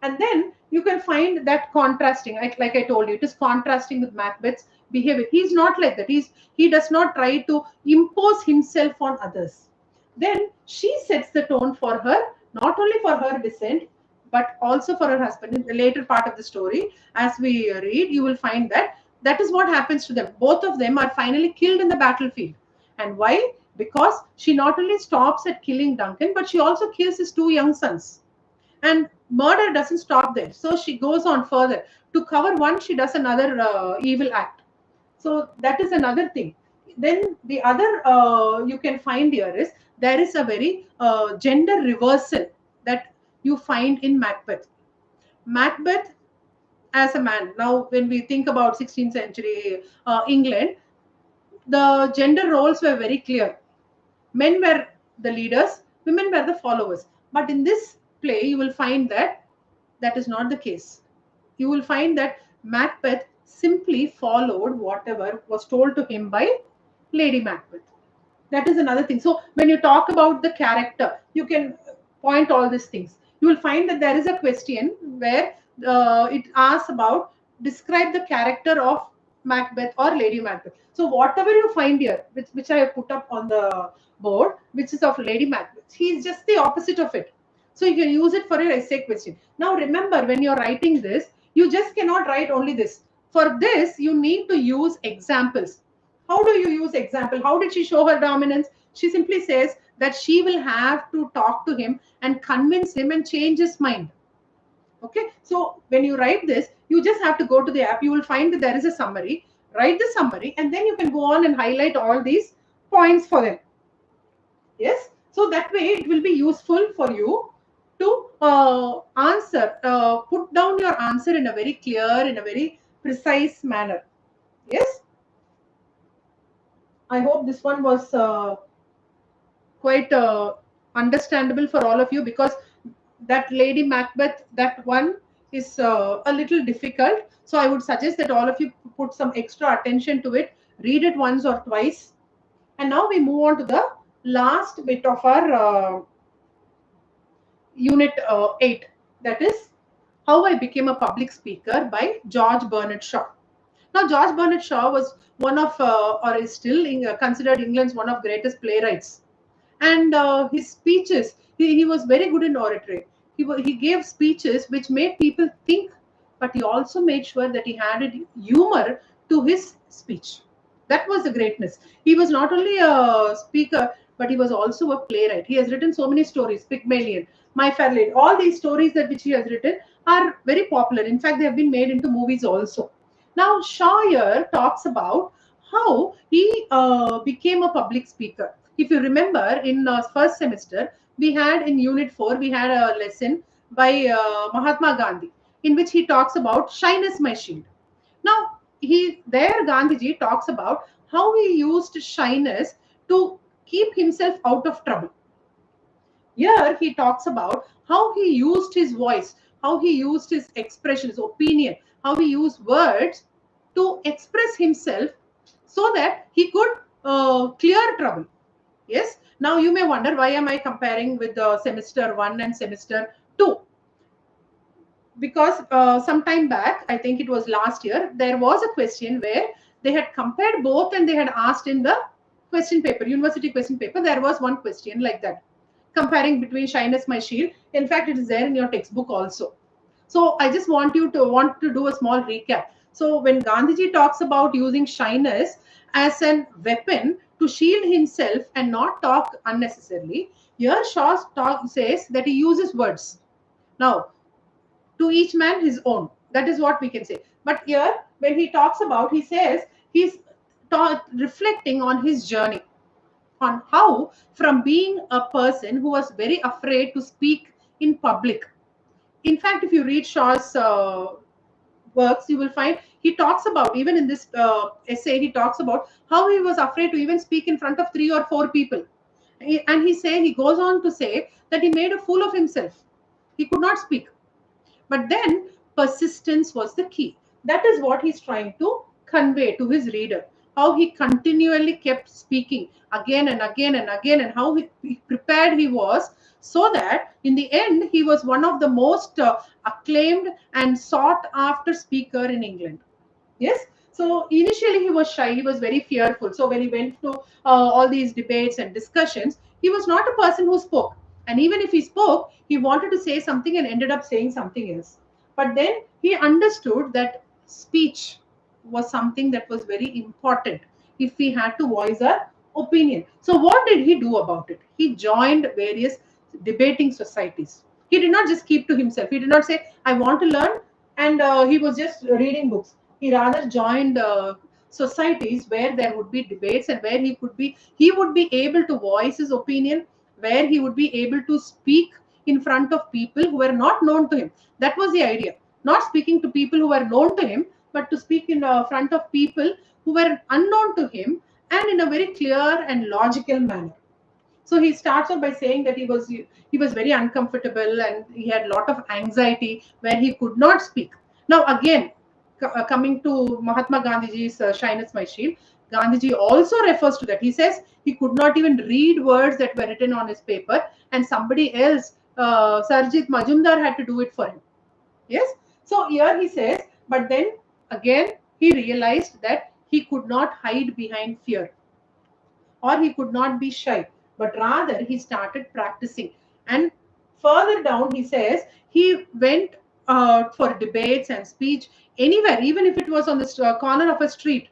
And then you can find that contrasting, like I told you, it is contrasting with Macbeth's behavior. He's not like that. He does not try to impose himself on others. Then she sets the tone for her, not only for her descent, but also for her husband. In the later part of the story, as we read, you will find that that is what happens to them. Both of them are finally killed in the battlefield. And why? Because she not only stops at killing Duncan, but she also kills his two young sons. And murder doesn't stop there. So she goes on further. To cover one, she does another evil act. So that is another thing. Then the other you can find here is there is a very gender reversal that you find in Macbeth. Macbeth as a man. Now, when we think about 16th century England, the gender roles were very clear. Men were the leaders, women were the followers. But in this play, you will find that that is not the case. You will find that Macbeth simply followed whatever was told to him by Lady Macbeth. That is another thing. So when you talk about the character, you can point all these things. You will find that there is a question where it asks about describe the character of Macbeth or Lady Macbeth. So whatever you find here, which I have put up on the board, which is of Lady Macbeth, he is just the opposite of it. So you can use it for your essay question. Now remember, when you're writing this, you just cannot write only this. For this, you need to use examples. How do you use example? How did she show her dominance? She simply says that she will have to talk to him and convince him and change his mind. Okay, so when you write this, you just have to go to the app. You will find that there is a summary. write the summary, and then you can go on and highlight all these points for them. Yes, so that way it will be useful for you to put down your answer in a very clear, in a very precise manner. Yes, I hope this one was quite understandable for all of you, because that Lady Macbeth, that one is a little difficult. So I would suggest that all of you put some extra attention to it, read it once or twice. And now we move on to the last bit of our unit 8, that is How I Became a Public Speaker by George Bernard Shaw. Now, George Bernard Shaw was one of, or is still considered England's one of greatest playwrights. And his speeches, he was very good in oratory. He gave speeches which made people think, but he also made sure that he added humor to his speech. That was the greatness. He was not only a speaker, but he was also a playwright. He has written so many stories: Pygmalion, My Fair Lady. All these stories that which he has written are very popular. In fact, they have been made into movies also. Now, Shaw here talks about how he became a public speaker. If you remember, in first semester, we had in Unit 4, we had a lesson by Mahatma Gandhi, in which he talks about shyness my shield. Now, Gandhiji talks about how he used shyness to keep himself out of trouble. Here he talks about how he used his voice, how he used his expression, his opinion, how he used words to express himself so that he could clear trouble. Yes. Now you may wonder, why am I comparing with the semester 1 and semester 2? Because some time back, I think it was last year, there was a question where they had compared both, and they had asked in the question paper, university question paper, there was one question like that, comparing between shyness my shield. In fact, it is there in your textbook also. So I just want to do a small recap. So when Gandhiji talks about using shyness as a weapon to shield himself and not talk unnecessarily, here Shaw says that he uses words. Now, to each man his own. That is what we can say. But here, when he talks about, he says he's reflecting on his journey, on how from being a person who was very afraid to speak in public. In fact, if you read Shaw's works, you will find he talks about, even in this essay, he talks about how he was afraid to even speak in front of 3 or 4 people. And he goes on to say that he made a fool of himself. He could not speak. But then persistence was the key. That is what he's trying to convey to his reader. How he continually kept speaking again and again and again, and how he prepared he was, so that in the end he was one of the most acclaimed and sought after speaker in England. Yes. So initially he was shy, he was very fearful. So when he went to all these debates and discussions, he was not a person who spoke. And even if he spoke, he wanted to say something and ended up saying something else. But then he understood that speech was something that was very important if we had to voice our opinion. So what did he do about it? He joined various debating societies. He did not just keep to himself. He did not say, I want to learn, and he was just reading books. He rather joined societies where there would be debates, and where he would be able to voice his opinion, where he would be able to speak in front of people who were not known to him. That was the idea. Not speaking to people who were known to him, but to speak in front of people who were unknown to him, and in a very clear and logical manner. So he starts off by saying that he was very uncomfortable, and he had a lot of anxiety where he could not speak. Now again, coming to Mahatma Gandhiji's shyness my shield, Gandhiji also refers to that. He says he could not even read words that were written on his paper, and somebody else, Sarjit Majumdar, had to do it for him. Yes. So here he says, but then again he realized that he could not hide behind fear, or he could not be shy, but rather he started practicing. And further down, he says he went for debates and speech anywhere, even if it was on the corner of a street,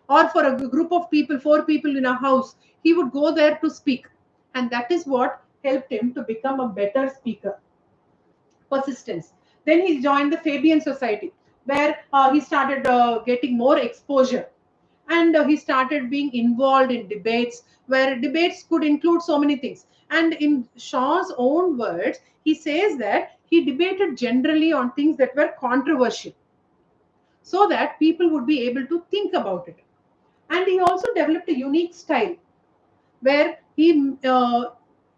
or for a group of people, 4 people in a house, he would go there to speak. And that is what helped him to become a better speaker. Persistence. Then he joined the Fabian Society, where he started getting more exposure. and he started being involved in debates, where debates could include so many things. And in Shaw's own words, he says that he debated generally on things that were controversial, so that people would be able to think about it. And he also developed a unique style where he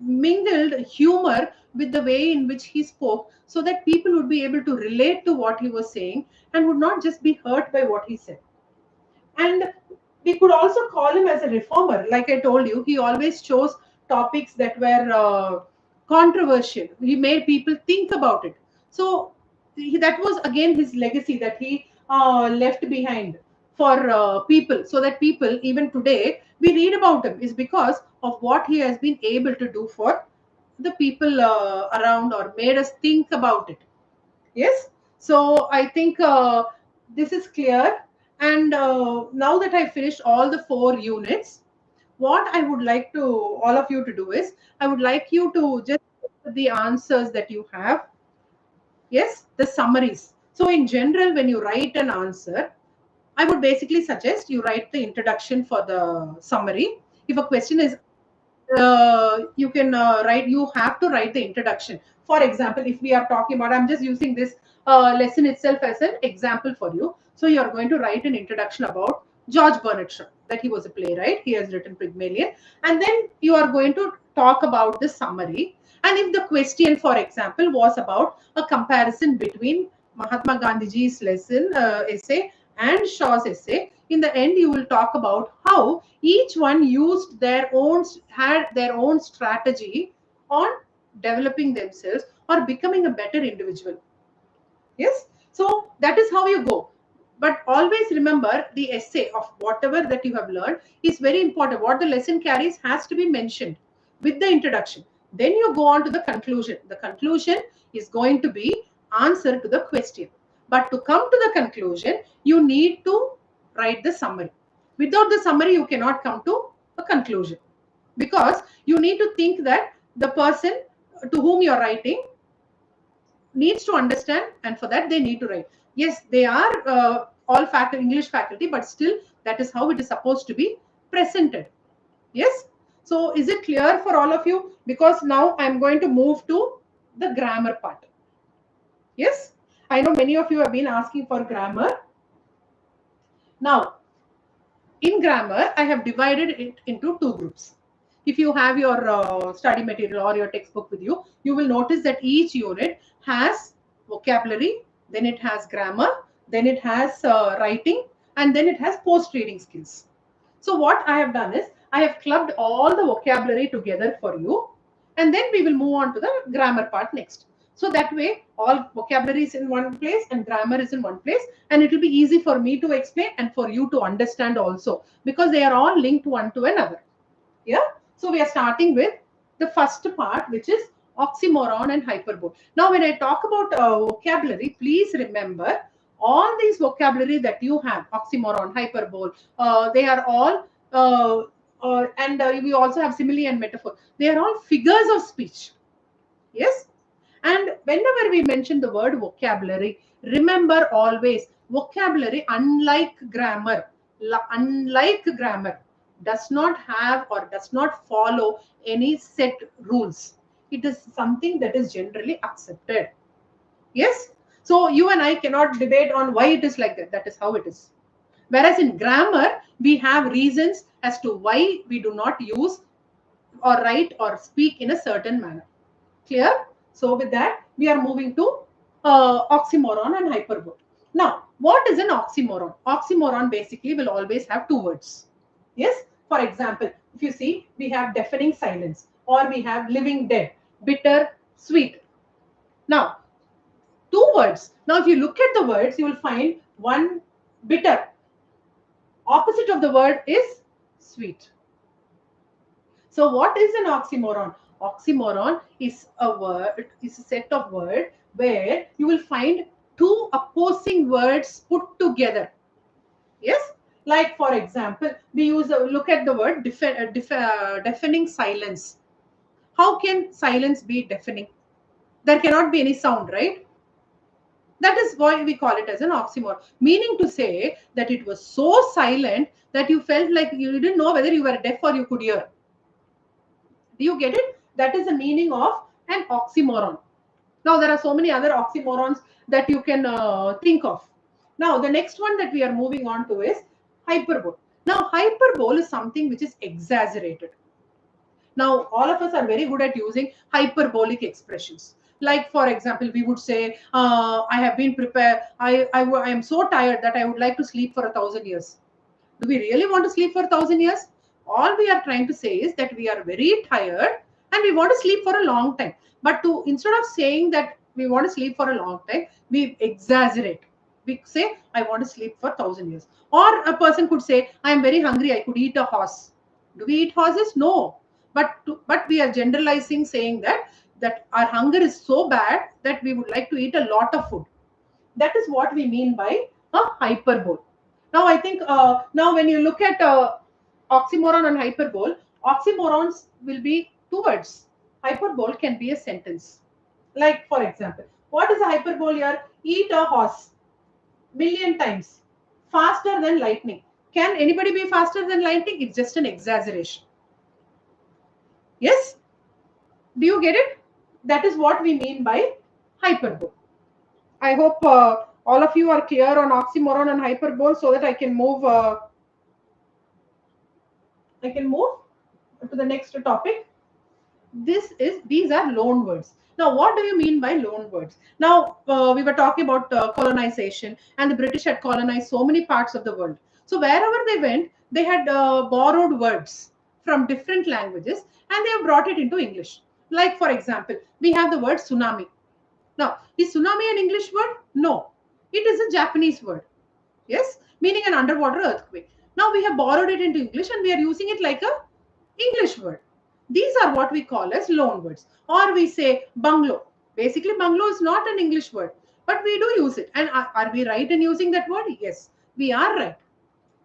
mingled humor with the way in which he spoke, so that people would be able to relate to what he was saying and would not just be hurt by what he said. And we could also call him as a reformer. Like I told you, he always chose topics that were controversial. He made people think about it. So that was again his legacy that he left behind for people, so that people, even today, we read about him, is because of what he has been able to do for the people around, or made us think about it. Yes. So I think this is clear. And now that I finished all the 4 units, what I would like to all of you to do is, I would like you to just put the answers that you have. Yes, the summaries. So in general, when you write an answer, I would basically suggest you write the introduction for the summary. If a question is you can write, you have to write the introduction. For example, if we are talking about, I'm just using this lesson itself as an example for you. So you're going to write an introduction about George Bernard Shaw, that he was a playwright, he has written Pygmalion. And then you are going to talk about the summary. And if the question, for example, was about a comparison between Mahatma Gandhiji's lesson essay and Shaw's essay, in the end you will talk about how each one used their own, had their own strategy on developing themselves or becoming a better individual. Yes. So that is how you go. But always remember, the essay of whatever that you have learned is very important. What the lesson carries has to be mentioned with the introduction. Then you go on to the conclusion. The conclusion is going to be answer to the question. But to come to the conclusion, you need to write the summary. Without the summary, you cannot come to a conclusion, because you need to think that the person to whom you are writing needs to understand, and for that they need to write. Yes, they are all English faculty, but still that is how it is supposed to be presented. Yes. So is it clear for all of you? Because now I'm going to move to the grammar part. Yes, I know many of you have been asking for grammar. Now, in grammar, I have divided it into 2 groups. If you have your study material or your textbook with you, you will notice that each unit has vocabulary, then it has grammar, then it has writing, and then it has post reading skills. So what I have done is, I have clubbed all the vocabulary together for you, and then we will move on to the grammar part next. So that way, all vocabulary is in one place and grammar is in one place, and it will be easy for me to explain and for you to understand also, because they are all linked one to another. Yeah. So we are starting with the first part, which is oxymoron and hyperbole. Now, when I talk about vocabulary, please remember all these vocabulary that you have, oxymoron, hyperbole, they are all, and we also have simile and metaphor. They are all figures of speech. Yes. And whenever we mention the word vocabulary, remember always, vocabulary, unlike grammar, does not have or does not follow any set rules. It is something that is generally accepted. Yes. So you and I cannot debate on why it is like that. That is how it is. Whereas in grammar, we have reasons as to why we do not use or write or speak in a certain manner. Clear? So with that, we are moving to oxymoron and hyperbole. Now, what is an oxymoron? Oxymoron basically will always have 2 words. Yes? For example, if you see, we have deafening silence, or we have living dead, bitter, sweet. Now, 2 words. Now, if you look at the words, you will find one bitter. Opposite of the word is sweet. So what is an oxymoron? Oxymoron is a word, is a set of words where you will find 2 opposing words put together. Yes? Like for example, we use look at the word deafening silence. How can silence be deafening? There cannot be any sound, right? That is why we call it as an oxymoron, meaning to say that it was so silent that you felt like you didn't know whether you were deaf or you could hear. Do you get it? That is the meaning of an oxymoron. Now, there are so many other oxymorons that you can think of. Now, the next one that we are moving on to is hyperbole. Now, hyperbole is something which is exaggerated. Now, all of us are very good at using hyperbolic expressions. Like, for example, we would say, I have been prepared, I am so tired that I would like to sleep for 1,000 years. Do we really want to sleep for 1,000 years? All we are trying to say is that we are very tired and we want to sleep for a long time. But to instead of saying that we want to sleep for a long time, we exaggerate. We say, I want to sleep for 1,000 years. Or a person could say, I am very hungry, I could eat a horse. Do we eat horses? No. But we are generalizing, saying that our hunger is so bad that we would like to eat a lot of food. That is what we mean by a hyperbole. Now, I think now when you look at oxymoron and hyperbole, oxymorons will be two words. Hyperbole can be a sentence. Like, for example, what is a hyperbole here? Eat a horse million times faster than lightning. Can anybody be faster than lightning? It's just an exaggeration. Yes? Do you get it? That is what we mean by hyperbole. I hope all of you are clear on oxymoron and hyperbole so that I can move. I can move to the next topic. These are loan words. Now, what do you mean by loan words? Now, we were talking about colonization, and the British had colonized so many parts of the world. So wherever they went, they had borrowed words from different languages, and they have brought it into English. Like, for example, we have the word tsunami. Now, is tsunami an English word? No, it is a Japanese word. Yes, meaning an underwater earthquake. Now we have borrowed it into English and we are using it like a English word. These are what we call as loan words. Or we say bungalow. Basically, bungalow is not an English word, but we do use it. And are we right in using that word? Yes, we are right.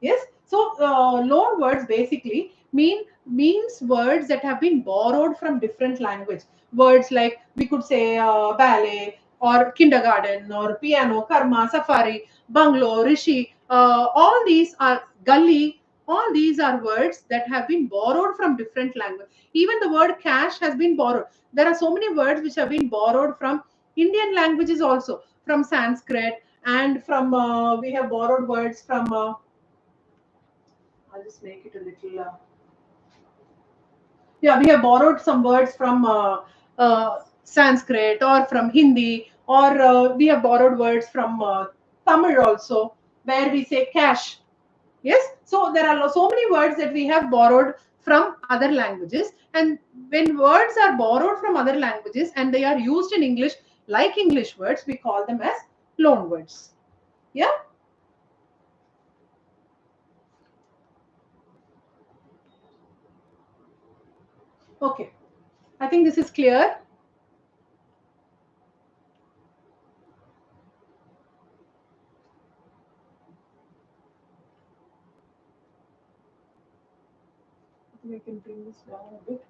Yes. So loan words basically means words that have been borrowed from different language. Words like we could say ballet or kindergarten or piano, karma, safari, bungalow, rishi. All these are gully. All these are words that have been borrowed from different language. Even the word cash has been borrowed. There are so many words which have been borrowed from Indian languages also, from Sanskrit, and from we have borrowed words from. I'll just make it a little. Yeah, we have borrowed some words from Sanskrit or from Hindi, or we have borrowed words from Tamil also, where we say cash. Yes, so there are so many words that we have borrowed from other languages, and when words are borrowed from other languages and they are used in English like English words, we call them as loan words. Yeah. Okay. I think this is clear. I think I can bring this down a bit.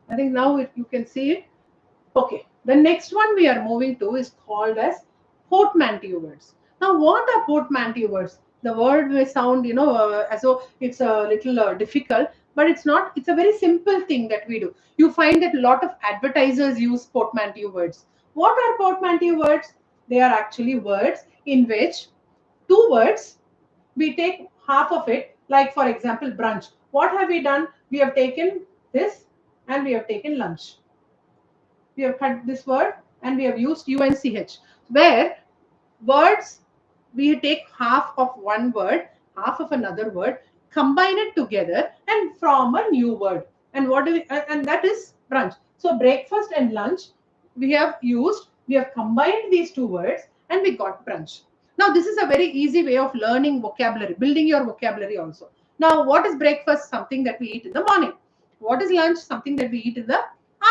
I think now you can see it. Okay, the next one we are moving to is called as portmanteau words. Now, what are portmanteau words? The word may sound, as though it's a little difficult, but it's not. It's a very simple thing that we do. You find that a lot of advertisers use portmanteau words. What are portmanteau words? They are actually words in which two words, we take half of it, like for example, brunch. What have we done? We have taken this and we have taken lunch. We have cut this word and we have used UNCH, where words, we take half of one word, half of another word, combine it together and form a new word. And what do we, and that is brunch. So breakfast and lunch, we have combined these two words and we got brunch. Now this is a very easy way of learning vocabulary, building your vocabulary also. Now what is breakfast? Something that we eat in the morning. What is lunch? Something that we eat in the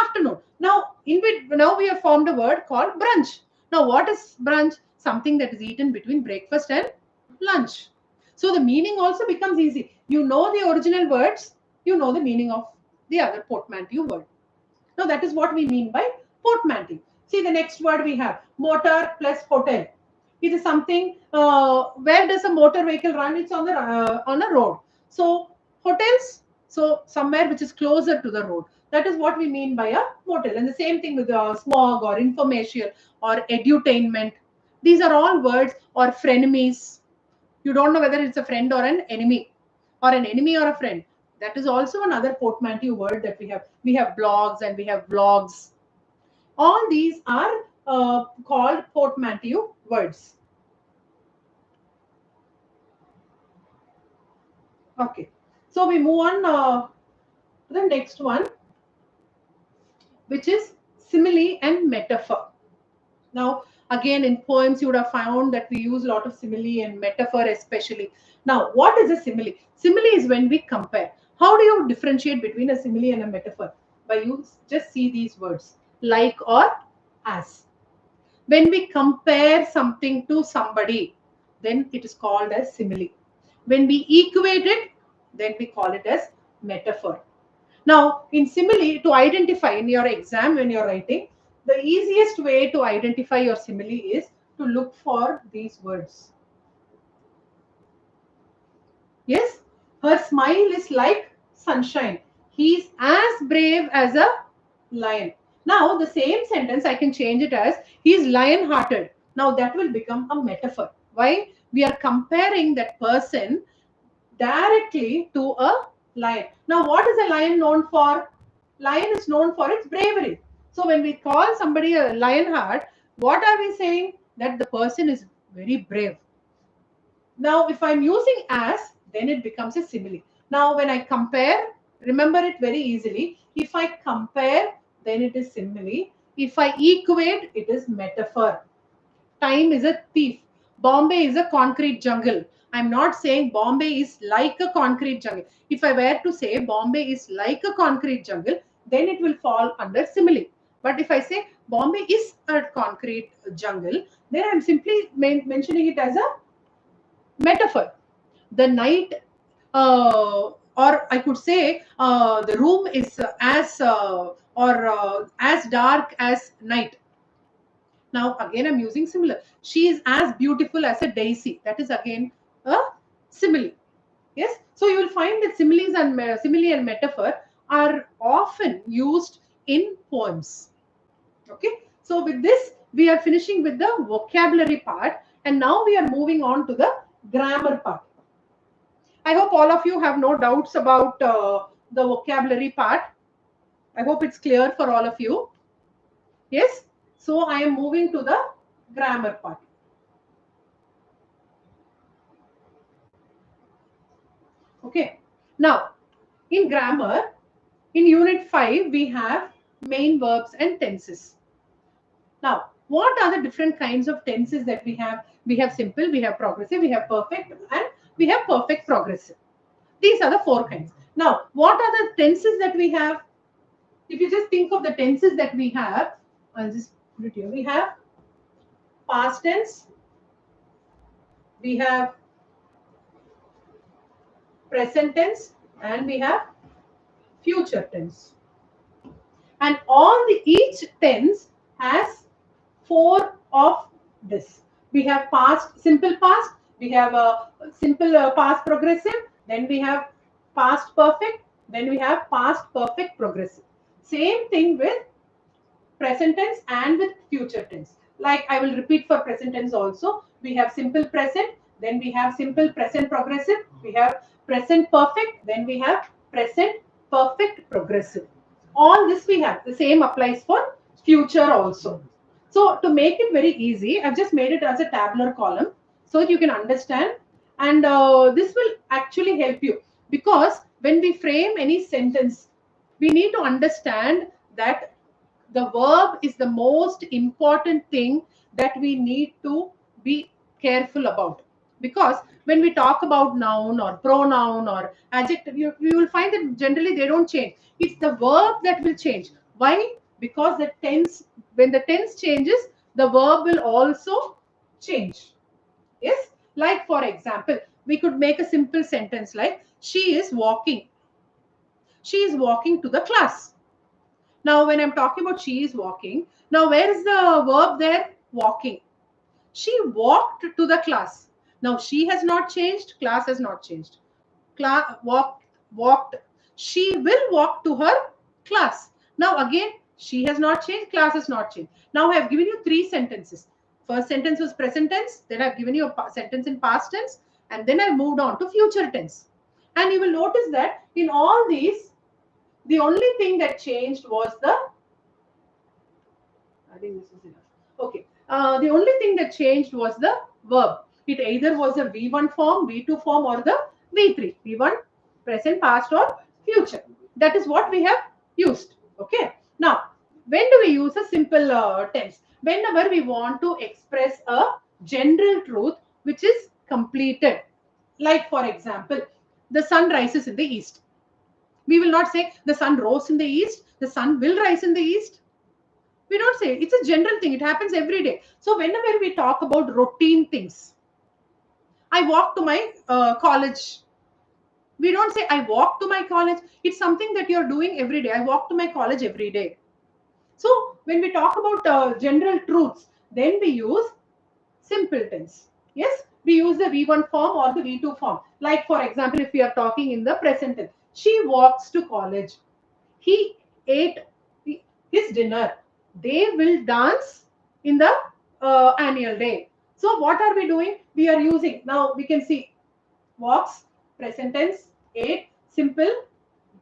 afternoon. Now we have formed a word called brunch. Now what is brunch? Something that is eaten between breakfast and lunch. So the meaning also becomes easy. You know the original words, you know the meaning of the other portmanteau word. Now that is what we mean by portmanteau. See the next word we have motor plus hotel. It is something where does a motor vehicle run? It's on a road. So hotels, so somewhere which is closer to the road. That is what we mean by a motel. And the same thing with smog or information or edutainment. These are all words or frenemies. You don't know whether it's a friend or an enemy, or an enemy or a friend. That is also another portmanteau word that we have. We have blogs and we have vlogs. All these are called portmanteau words. Okay, so we move on to the next one, which is simile and metaphor. Now, again, in poems, you would have found that we use a lot of simile and metaphor, especially. Now, what is a simile? Simile is when we compare. How do you differentiate between a simile and a metaphor? By you just see these words, like or as. When we compare something to somebody, then it is called as simile. When we equate it, then we call it as metaphor. Now, in simile, to identify in your exam when you're writing, the easiest way to identify your simile is to look for these words. Yes, her smile is like sunshine. He's as brave as a lion. Now, the same sentence I can change it as he's lion hearted. Now, that will become a metaphor. Why? We are comparing that person directly to a lion. Now, what is a lion known for? Lion is known for its bravery. So, when we call somebody a lion heart, what are we saying? That the person is very brave. Now, if I'm using as, then it becomes a simile. Now, when I compare, remember it very easily. If I compare, then it is simile. If I equate, it is metaphor. Time is a thief. Bombay is a concrete jungle. I'm not saying Bombay is like a concrete jungle. If I were to say Bombay is like a concrete jungle, then it will fall under simile. But if I say Bombay is a concrete jungle, then I'm simply mentioning it as a metaphor. The night, or I could say, the room is as dark as night. Now, again, I'm using similar. She is as beautiful as a daisy. That is again a simile. Yes. So you will find that simile and metaphor are often used in poems. Okay. So with this, we are finishing with the vocabulary part, and now we are moving on to the grammar part. I hope all of you have no doubts about the vocabulary part. I hope it's clear for all of you. Yes. So I am moving to the grammar part. Okay. Now, in grammar, in unit 5, we have main verbs and tenses. Now, what are the different kinds of tenses that we have? We have simple, we have progressive, we have perfect, and we have perfect progressive. These are the 4 kinds. Now, what are the tenses that we have? If you just think of the tenses that we have, I'll just put it here. We have past tense, we have present tense, and we have future tense. And each tense has 4 of this. We have past, simple past, we have a simple past progressive, then we have past perfect, then we have past perfect progressive. Same thing with present tense and with future tense. Like I will repeat for present tense also. We have simple present, then we have simple present progressive, we have present perfect, then we have present perfect progressive. All this we have. The same applies for future also. So to make it very easy, I've just made it as a tabular column so that you can understand. And this will actually help you, because when we frame any sentence, we need to understand that the verb is the most important thing that we need to be careful about. Because when we talk about noun or pronoun or adjective, you will find that generally they don't change. It's the verb that will change. Why? Because the tense, when the tense changes, the verb will also change. Yes. Like for example, we could make a simple sentence like she is walking. She is walking to the class. Now, when I'm talking about she is walking, now where is the verb there? Walking. She walked to the class. Now, she has not changed, class has not changed. Walked. She will walk to her class. Now, again, she has not changed, class has not changed. Now, I have given you three sentences. First sentence was present tense, then I've given you a sentence in past tense, and then I moved on to future tense. And you will notice that in all these, the only thing that changed was I think this is enough. Okay. The only thing that changed was the verb. It either was a V1 form, V2 form, or the V3. V1, present, past, or future. That is what we have used. Okay. Now, when do we use a simple tense? Whenever we want to express a general truth which is completed. Like, for example, the sun rises in the east. We will not say the sun rose in the east, the sun will rise in the east. We don't say it's a general thing. It happens every day. So whenever we talk about routine things, I walk to my college. We don't say I walk to my college. It's something that you're doing every day. I walk to my college every day. So when we talk about general truths, then we use simple tense. Yes, we use the V1 form or the V2 form. Like, for example, if we are talking in the present tense, she walks to college. He ate his dinner. They will dance in the annual day. So what are we doing? We are using, now we can see walks, present tense, ate, simple,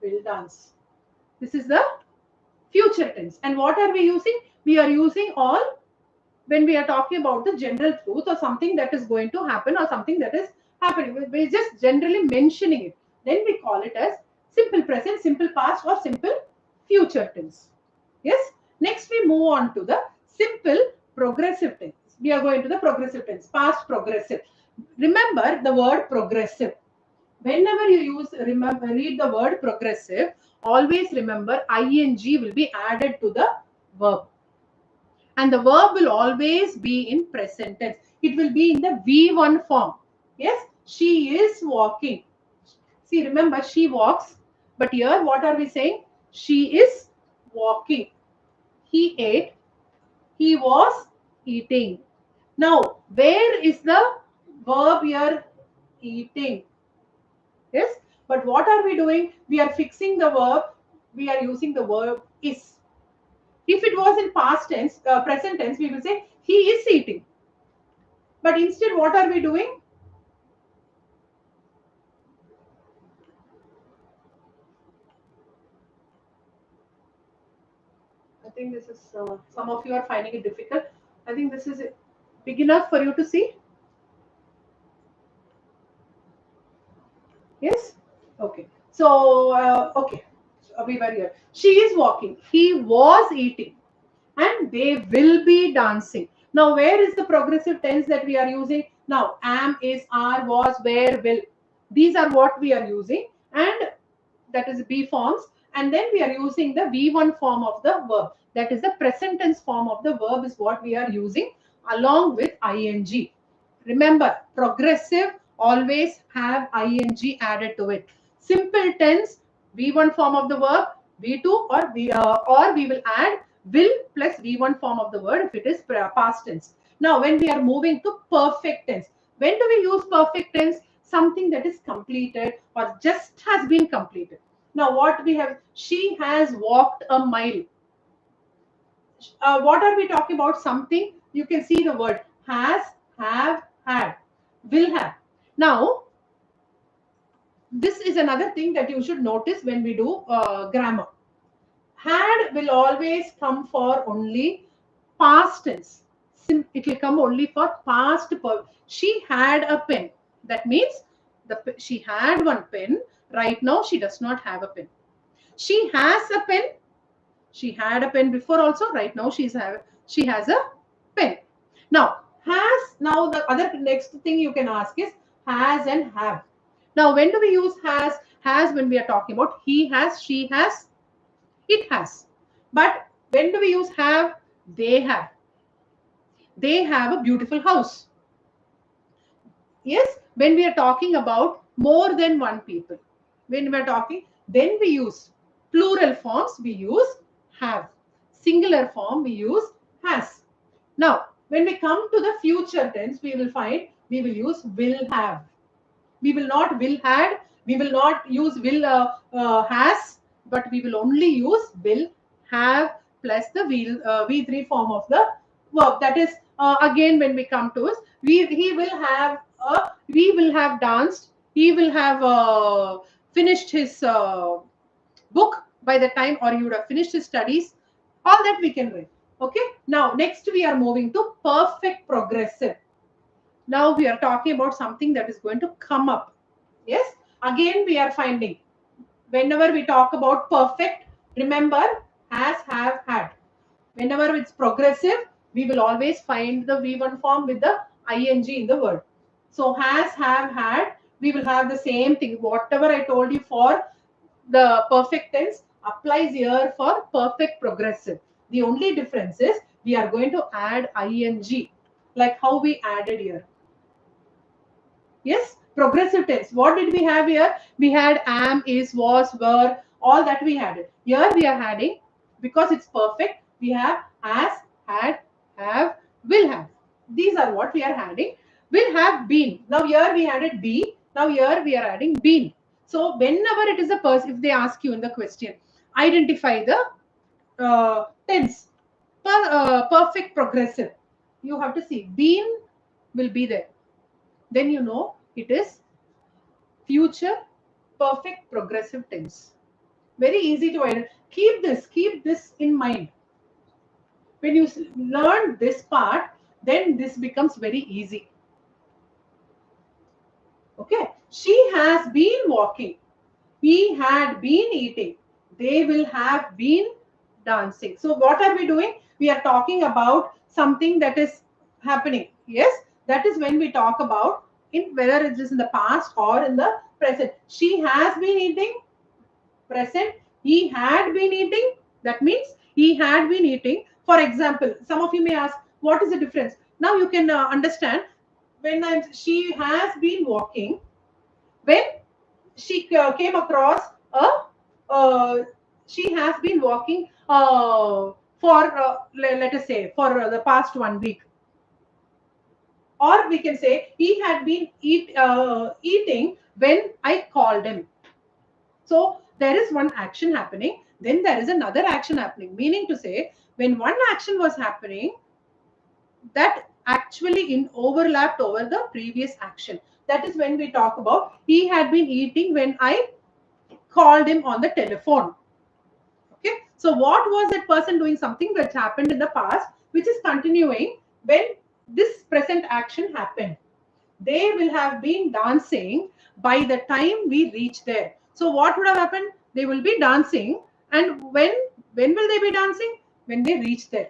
will dance. This is the future tense. And what are we using? We are using all when we are talking about the general truth or something that is going to happen or something that is happening. We're just generally mentioning it. Then we call it as simple present, simple past, or simple future tense. Yes. Next, we move on to the simple progressive tense. We are going to the progressive tense, past progressive. Remember the word progressive. Whenever you read the word progressive, always remember ing will be added to the verb. And the verb will always be in present tense. It will be in the V1 form. Yes, she is walking. See, remember, she walks. But here, what are we saying? She is walking. He ate. He was eating. Now, where is the verb here? Eating. Yes, but what are we doing? We are fixing the verb. We are using the verb is. If it was in past tense, present tense, we will say he is eating. But instead, what are we doing? I think this is, some of you are finding it difficult. I think this is big enough for you to see. Yes? Okay. So, okay. We were here. She is walking. He was eating. And they will be dancing. Now, where is the progressive tense that we are using? Now, am, is, are, was, where, will. These are what we are using. And that is B forms. And then we are using the V1 form of the verb. That is the present tense form of the verb is what we are using along with ing. Remember, progressive always have ing added to it. Simple tense, V1 form of the verb, V2 or we will add will plus V1 form of the word if it is past tense. Now, when we are moving to perfect tense, when do we use perfect tense? Something that is completed or just has been completed. Now, what we have, she has walked a mile. What are we talking about? Something, you can see the word has, have, had, will have. Now, this is another thing that you should notice when we do grammar. Had will always come for only past tense. It will come only for past. She had a pen. That means she had one pen. Right now, she does not have a pen. She has a pen. She had a pen before also. Right now, she has a pen. Now, has. Now, the other next thing you can ask is has and have. Now, when do we use has? Has when we are talking about he has, she has, it has. But when do we use have? They have. They have a beautiful house. Yes, when we are talking about more than one people. When we are talking, Then we use plural forms, we use have. Singular form, we use has. Now, when we come to the future tense, we will find we will use will have. We will not will had, we will not use will has, but we will only use will have plus the will v3 form of the verb. That is again when we come to us, he will have we will have danced, he will have finished his book by the time, or he would have finished his studies. All that we can read. Okay, now next we are moving to perfect progressive. Now we are talking about something that is going to come up. Yes, again we are finding whenever we talk about perfect, remember has, have, had. Whenever it's progressive, we will always find the V1 form with the ing in the word. So has, have, had, we will have the same thing. Whatever I told you for the perfect tense applies here for perfect progressive. The only difference is we are going to add ing, like how we added here. Yes, progressive tense. What did we have here? We had am, is, was, were, all that we had. Here we are adding, because it's perfect, we have as, had, have, will have. These are what we are adding. Will have been. Now here we added be. Now here we are adding been. So whenever it is a person, if they ask you in the question, identify the tense. Perfect progressive. You have to see been will be there. Then you know it is future perfect progressive tense. Very easy to identify. Keep this in mind. When you learn this part, then this becomes very easy. Okay, she has been walking, he had been eating, they will have been dancing. So what are we doing? We are talking about something that is happening. Yes, that is when we talk about in whether it is in the past or in the present. She has been eating, present. He had been eating, that means he had been eating. For example, some of you may ask, what is the difference? Now you can understand. When she has been walking, when she came across a she has been walking for let us say for the past 1 week, or we can say he had been eating when I called him. So there is one action happening, then there is another action happening, meaning to say when one action was happening, that actually in overlapped over the previous action. That is when we talk about he had been eating when I called him on the telephone. Okay, so what was that person doing? Something which happened in the past, which is continuing when this present action happened. They will have been dancing by the time we reach there. So what would have happened? They will be dancing, and when will they be dancing? When they reach there.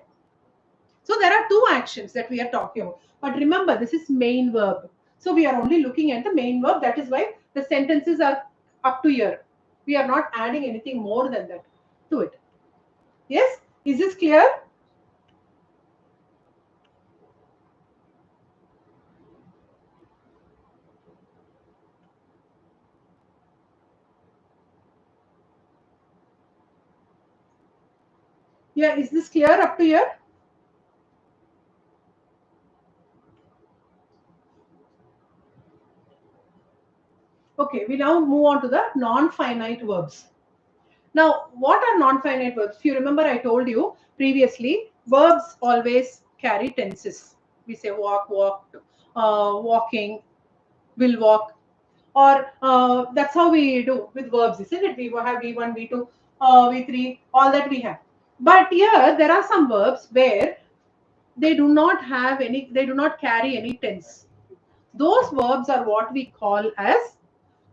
So there are two actions that we are talking about. But remember, this is main verb. So we are only looking at the main verb. That is why the sentences are up to here. We are not adding anything more than that to it. Yes? Is this clear? Yeah, is this clear up to here? Okay, we now move on to the non-finite verbs. Now, what are non-finite verbs? If you remember, I told you previously, verbs always carry tenses. We say walk, walked, walking, will walk, or that's how we do with verbs, isn't it? We have V1, V2, V3, all that we have. But here, there are some verbs where they do not have any, they do not carry any tense. Those verbs are what we call as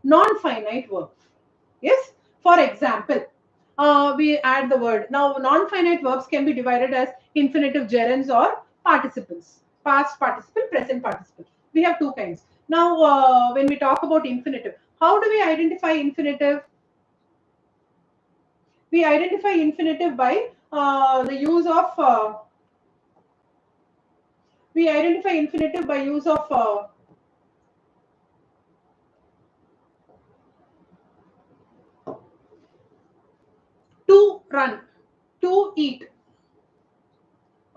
non-finite verbs. Yes. For example, we add the word. Now, non-finite verbs can be divided as infinitive gerunds or participles. Past participle, present participle. We have two kinds. Now, when we talk about infinitive, how do we identify infinitive? We identify infinitive by the use of. We identify infinitive by use of. run, to eat.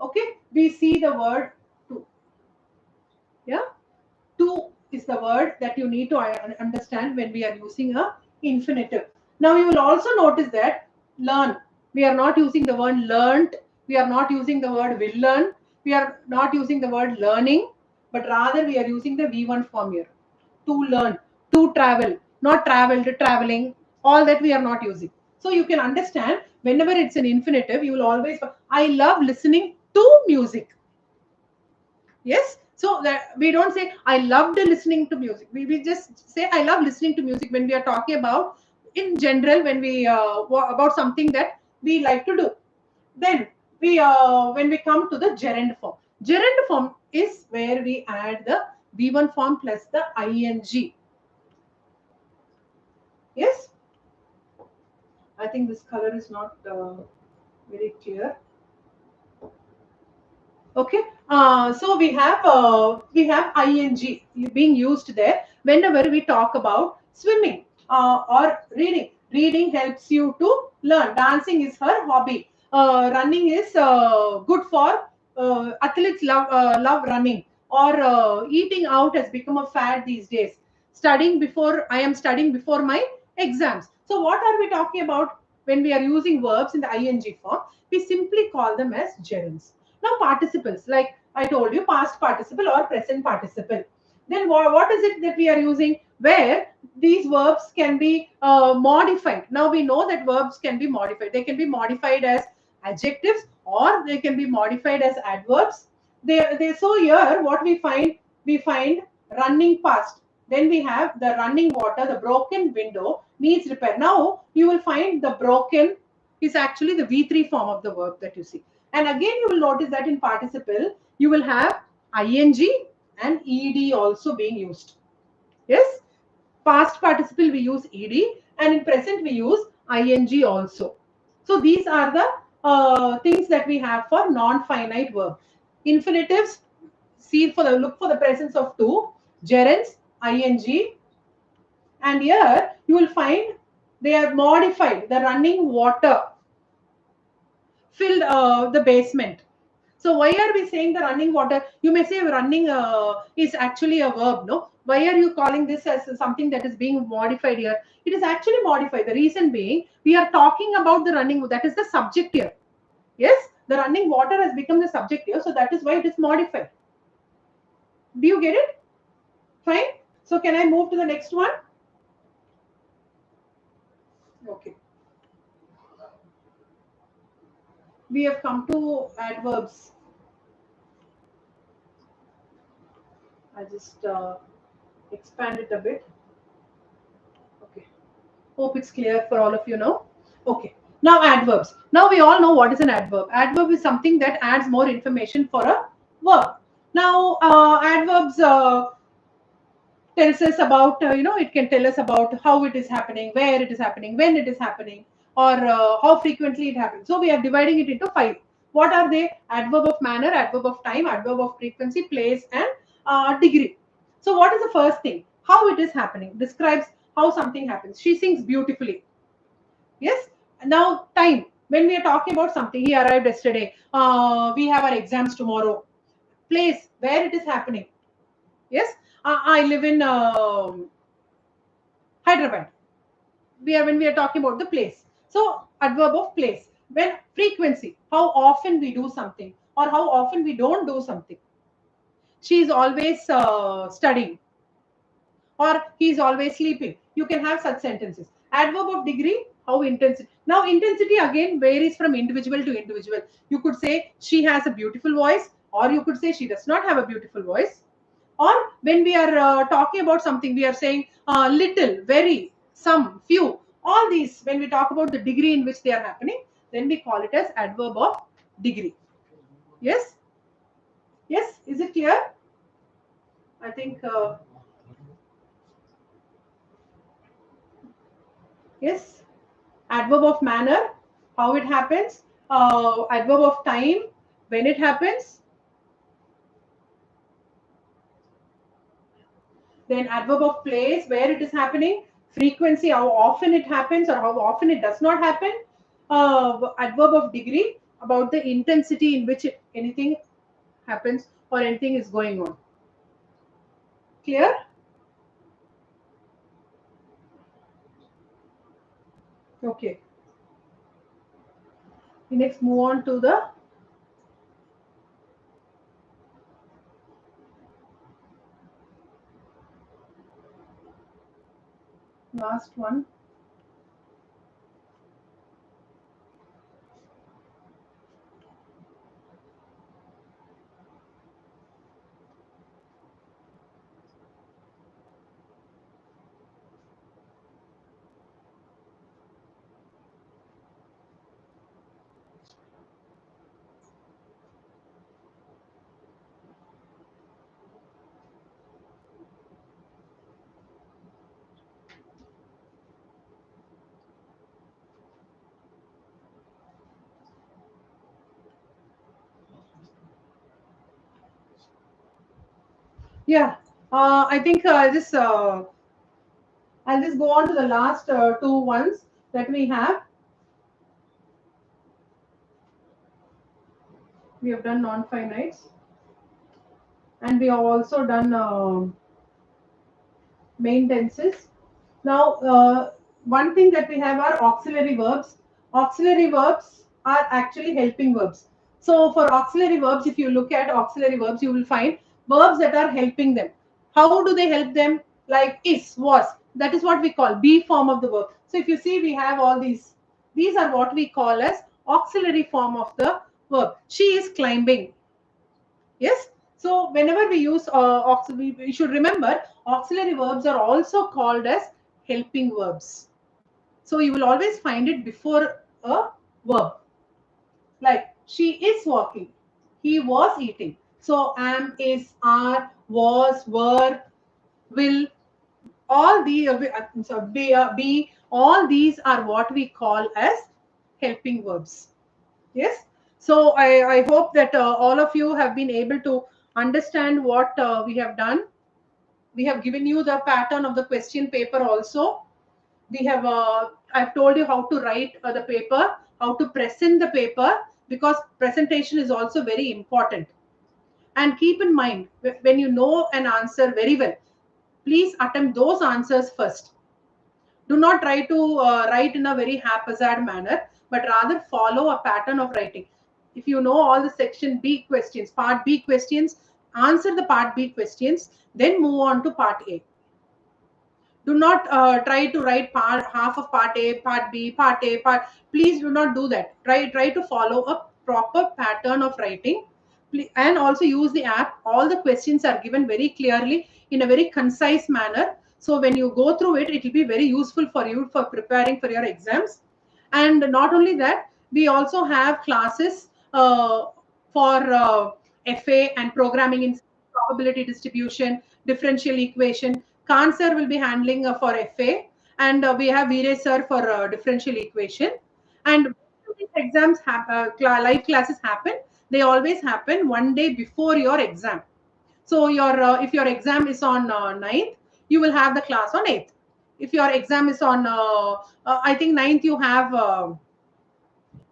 Okay, we see the word to. Yeah, to is the word that you need to understand when we are using a infinitive. Now you will also notice that learn. We are not using the word learnt. We are not using the word will learn. We are not using the word learning, but rather we are using the V1 form here. To learn, to travel, not traveled, traveling. All that we are not using. So you can understand whenever it's an infinitive, you will always. I love listening to music. Yes, so that we don't say I loved listening to music. We just say I love listening to music when we are talking about in general, when we about something that we like to do. Then we when we come to the gerund form. Gerund form is where we add the V1 form plus the ing. Yes, I think this color is not very clear. Okay, so we have ing being used there whenever we talk about swimming or reading. Reading helps you to learn. Dancing is her hobby. Running is good for athletes. Love running. Or eating out has become a fad these days. Studying before I am studying before my exams. So what are we talking about when we are using verbs in the ing form? We simply call them as gerunds. Now participles, like I told you, past participle or present participle. Then what is it that we are using where these verbs can be modified? Now we know that verbs can be modified. They can be modified as adjectives or they can be modified as adverbs. So here what we find running past. Then we have the running water, the broken window needs repair. Now you will find the broken is actually the V3 form of the verb that you see. And again, you will notice that in participle, you will have ing and ed also being used. Yes, past participle we use ed, and in present we use ing also. So these are the things that we have for non-finite verb. Infinitives, look for the presence of to, gerunds, ing, and here you will find they are modified. The running water filled the basement. So why are we saying the running water? You may say running is actually a verb, no? Why are you calling this as something that is being modified here? It is actually modified. The reason being, we are talking about the running, that is the subject here. Yes, the running water has become the subject here, so that is why it is modified. Do you get it? Fine. So can I move to the next one? Okay. We have come to adverbs. I just expand it a bit. Okay. Hope it's clear for all of you now. Okay. Now adverbs. Now we all know what is an adverb. Adverb is something that adds more information for a verb. Now adverbs tells us about it can tell us about how it is happening, where it is happening, when it is happening, or how frequently it happens. So we are dividing it into five. What are they? Adverb of manner, adverb of time, adverb of frequency, place, and degree. So what is the first thing? How it is happening describes how something happens. She sings beautifully. Yes. Now time. When we are talking about something, he arrived yesterday. We have our exams tomorrow. Place, where it is happening. Yes. I live in Hyderabad. When we are talking about the place. So adverb of place. When frequency, how often we do something or how often we don't do something. She is always studying or he is always sleeping. You can have such sentences. Adverb of degree, how intensity. Now intensity again varies from individual to individual. You could say she has a beautiful voice, or you could say she does not have a beautiful voice. Or when we are talking about something, we are saying little, very, some, few. All these, when we talk about the degree in which they are happening, then we call it as adverb of degree. Yes? Yes? Is it clear? I think, yes. Adverb of manner, how it happens. Adverb of time, when it happens. Then adverb of place, where it is happening. Frequency, how often it happens or how often it does not happen. adverb of degree about the intensity in which anything happens or anything is going on. Clear? Okay. We next move on to the last one. Yeah. I think I'll just go on to the last two ones that we have. We have done non-finites, and we have also done main tenses. Now, one thing that we have are auxiliary verbs. Auxiliary verbs are actually helping verbs. So, for auxiliary verbs, if you look at auxiliary verbs, you will find verbs that are helping them. How do they help them? Like is, was. That is what we call be form of the verb. So, if you see, we have all these. These are what we call as auxiliary form of the verb. She is climbing. Yes. So whenever we use we should remember auxiliary verbs are also called as helping verbs. So you will always find it before a verb. Like she is walking, he was eating. So am, is, are, was, were, will, all the be, all these are what we call as helping verbs. Yes. So I hope that all of you have been able to understand what we have done. We have given you the pattern of the question paper also. We have, I've told you how to write the paper, how to present the paper, because presentation is also very important. And keep in mind, when you know an answer very well, please attempt those answers first. Do not try to write in a very haphazard manner, but rather follow a pattern of writing. If you know all the section B questions, part B questions, answer the part B questions, then move on to part A. Do not try to write half of part A, part B, part A, part. Please do not do that. Try to follow a proper pattern of writing, and also use the app. All the questions are given very clearly in a very concise manner. So when you go through it, it will be very useful for you for preparing for your exams. And not only that, we also have classes for FA and programming in probability distribution, differential equation. Khan sir will be handling for FA, and we have Veeray sir for differential equation. And when these exams live classes happen, they always happen one day before your exam. So your if your exam is on 9th, you will have the class on 8th. If your exam is on, I think 9th, you have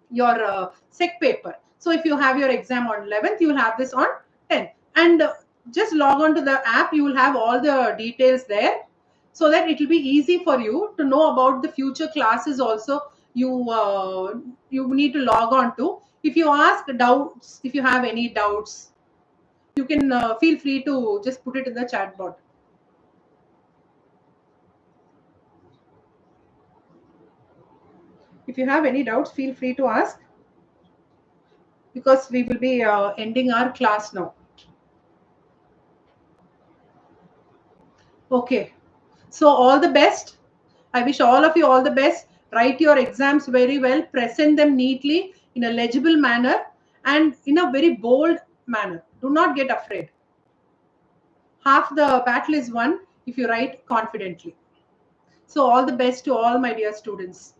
your sec paper. So if you have your exam on 11th, you will have this on 10th. And just log on to the app, you will have all the details there, so that it will be easy for you to know about the future classes also. You need to log on to. If you ask doubts, if you have any doubts, you can feel free to just put it in the chat box. If you have any doubts, feel free to ask, because we will be ending our class now. Okay. So all the best. I wish all of you all the best. Write your exams very well, present them neatly in a legible manner and in a very bold manner. Do not get afraid. Half the battle is won if you write confidently. So all the best to all my dear students.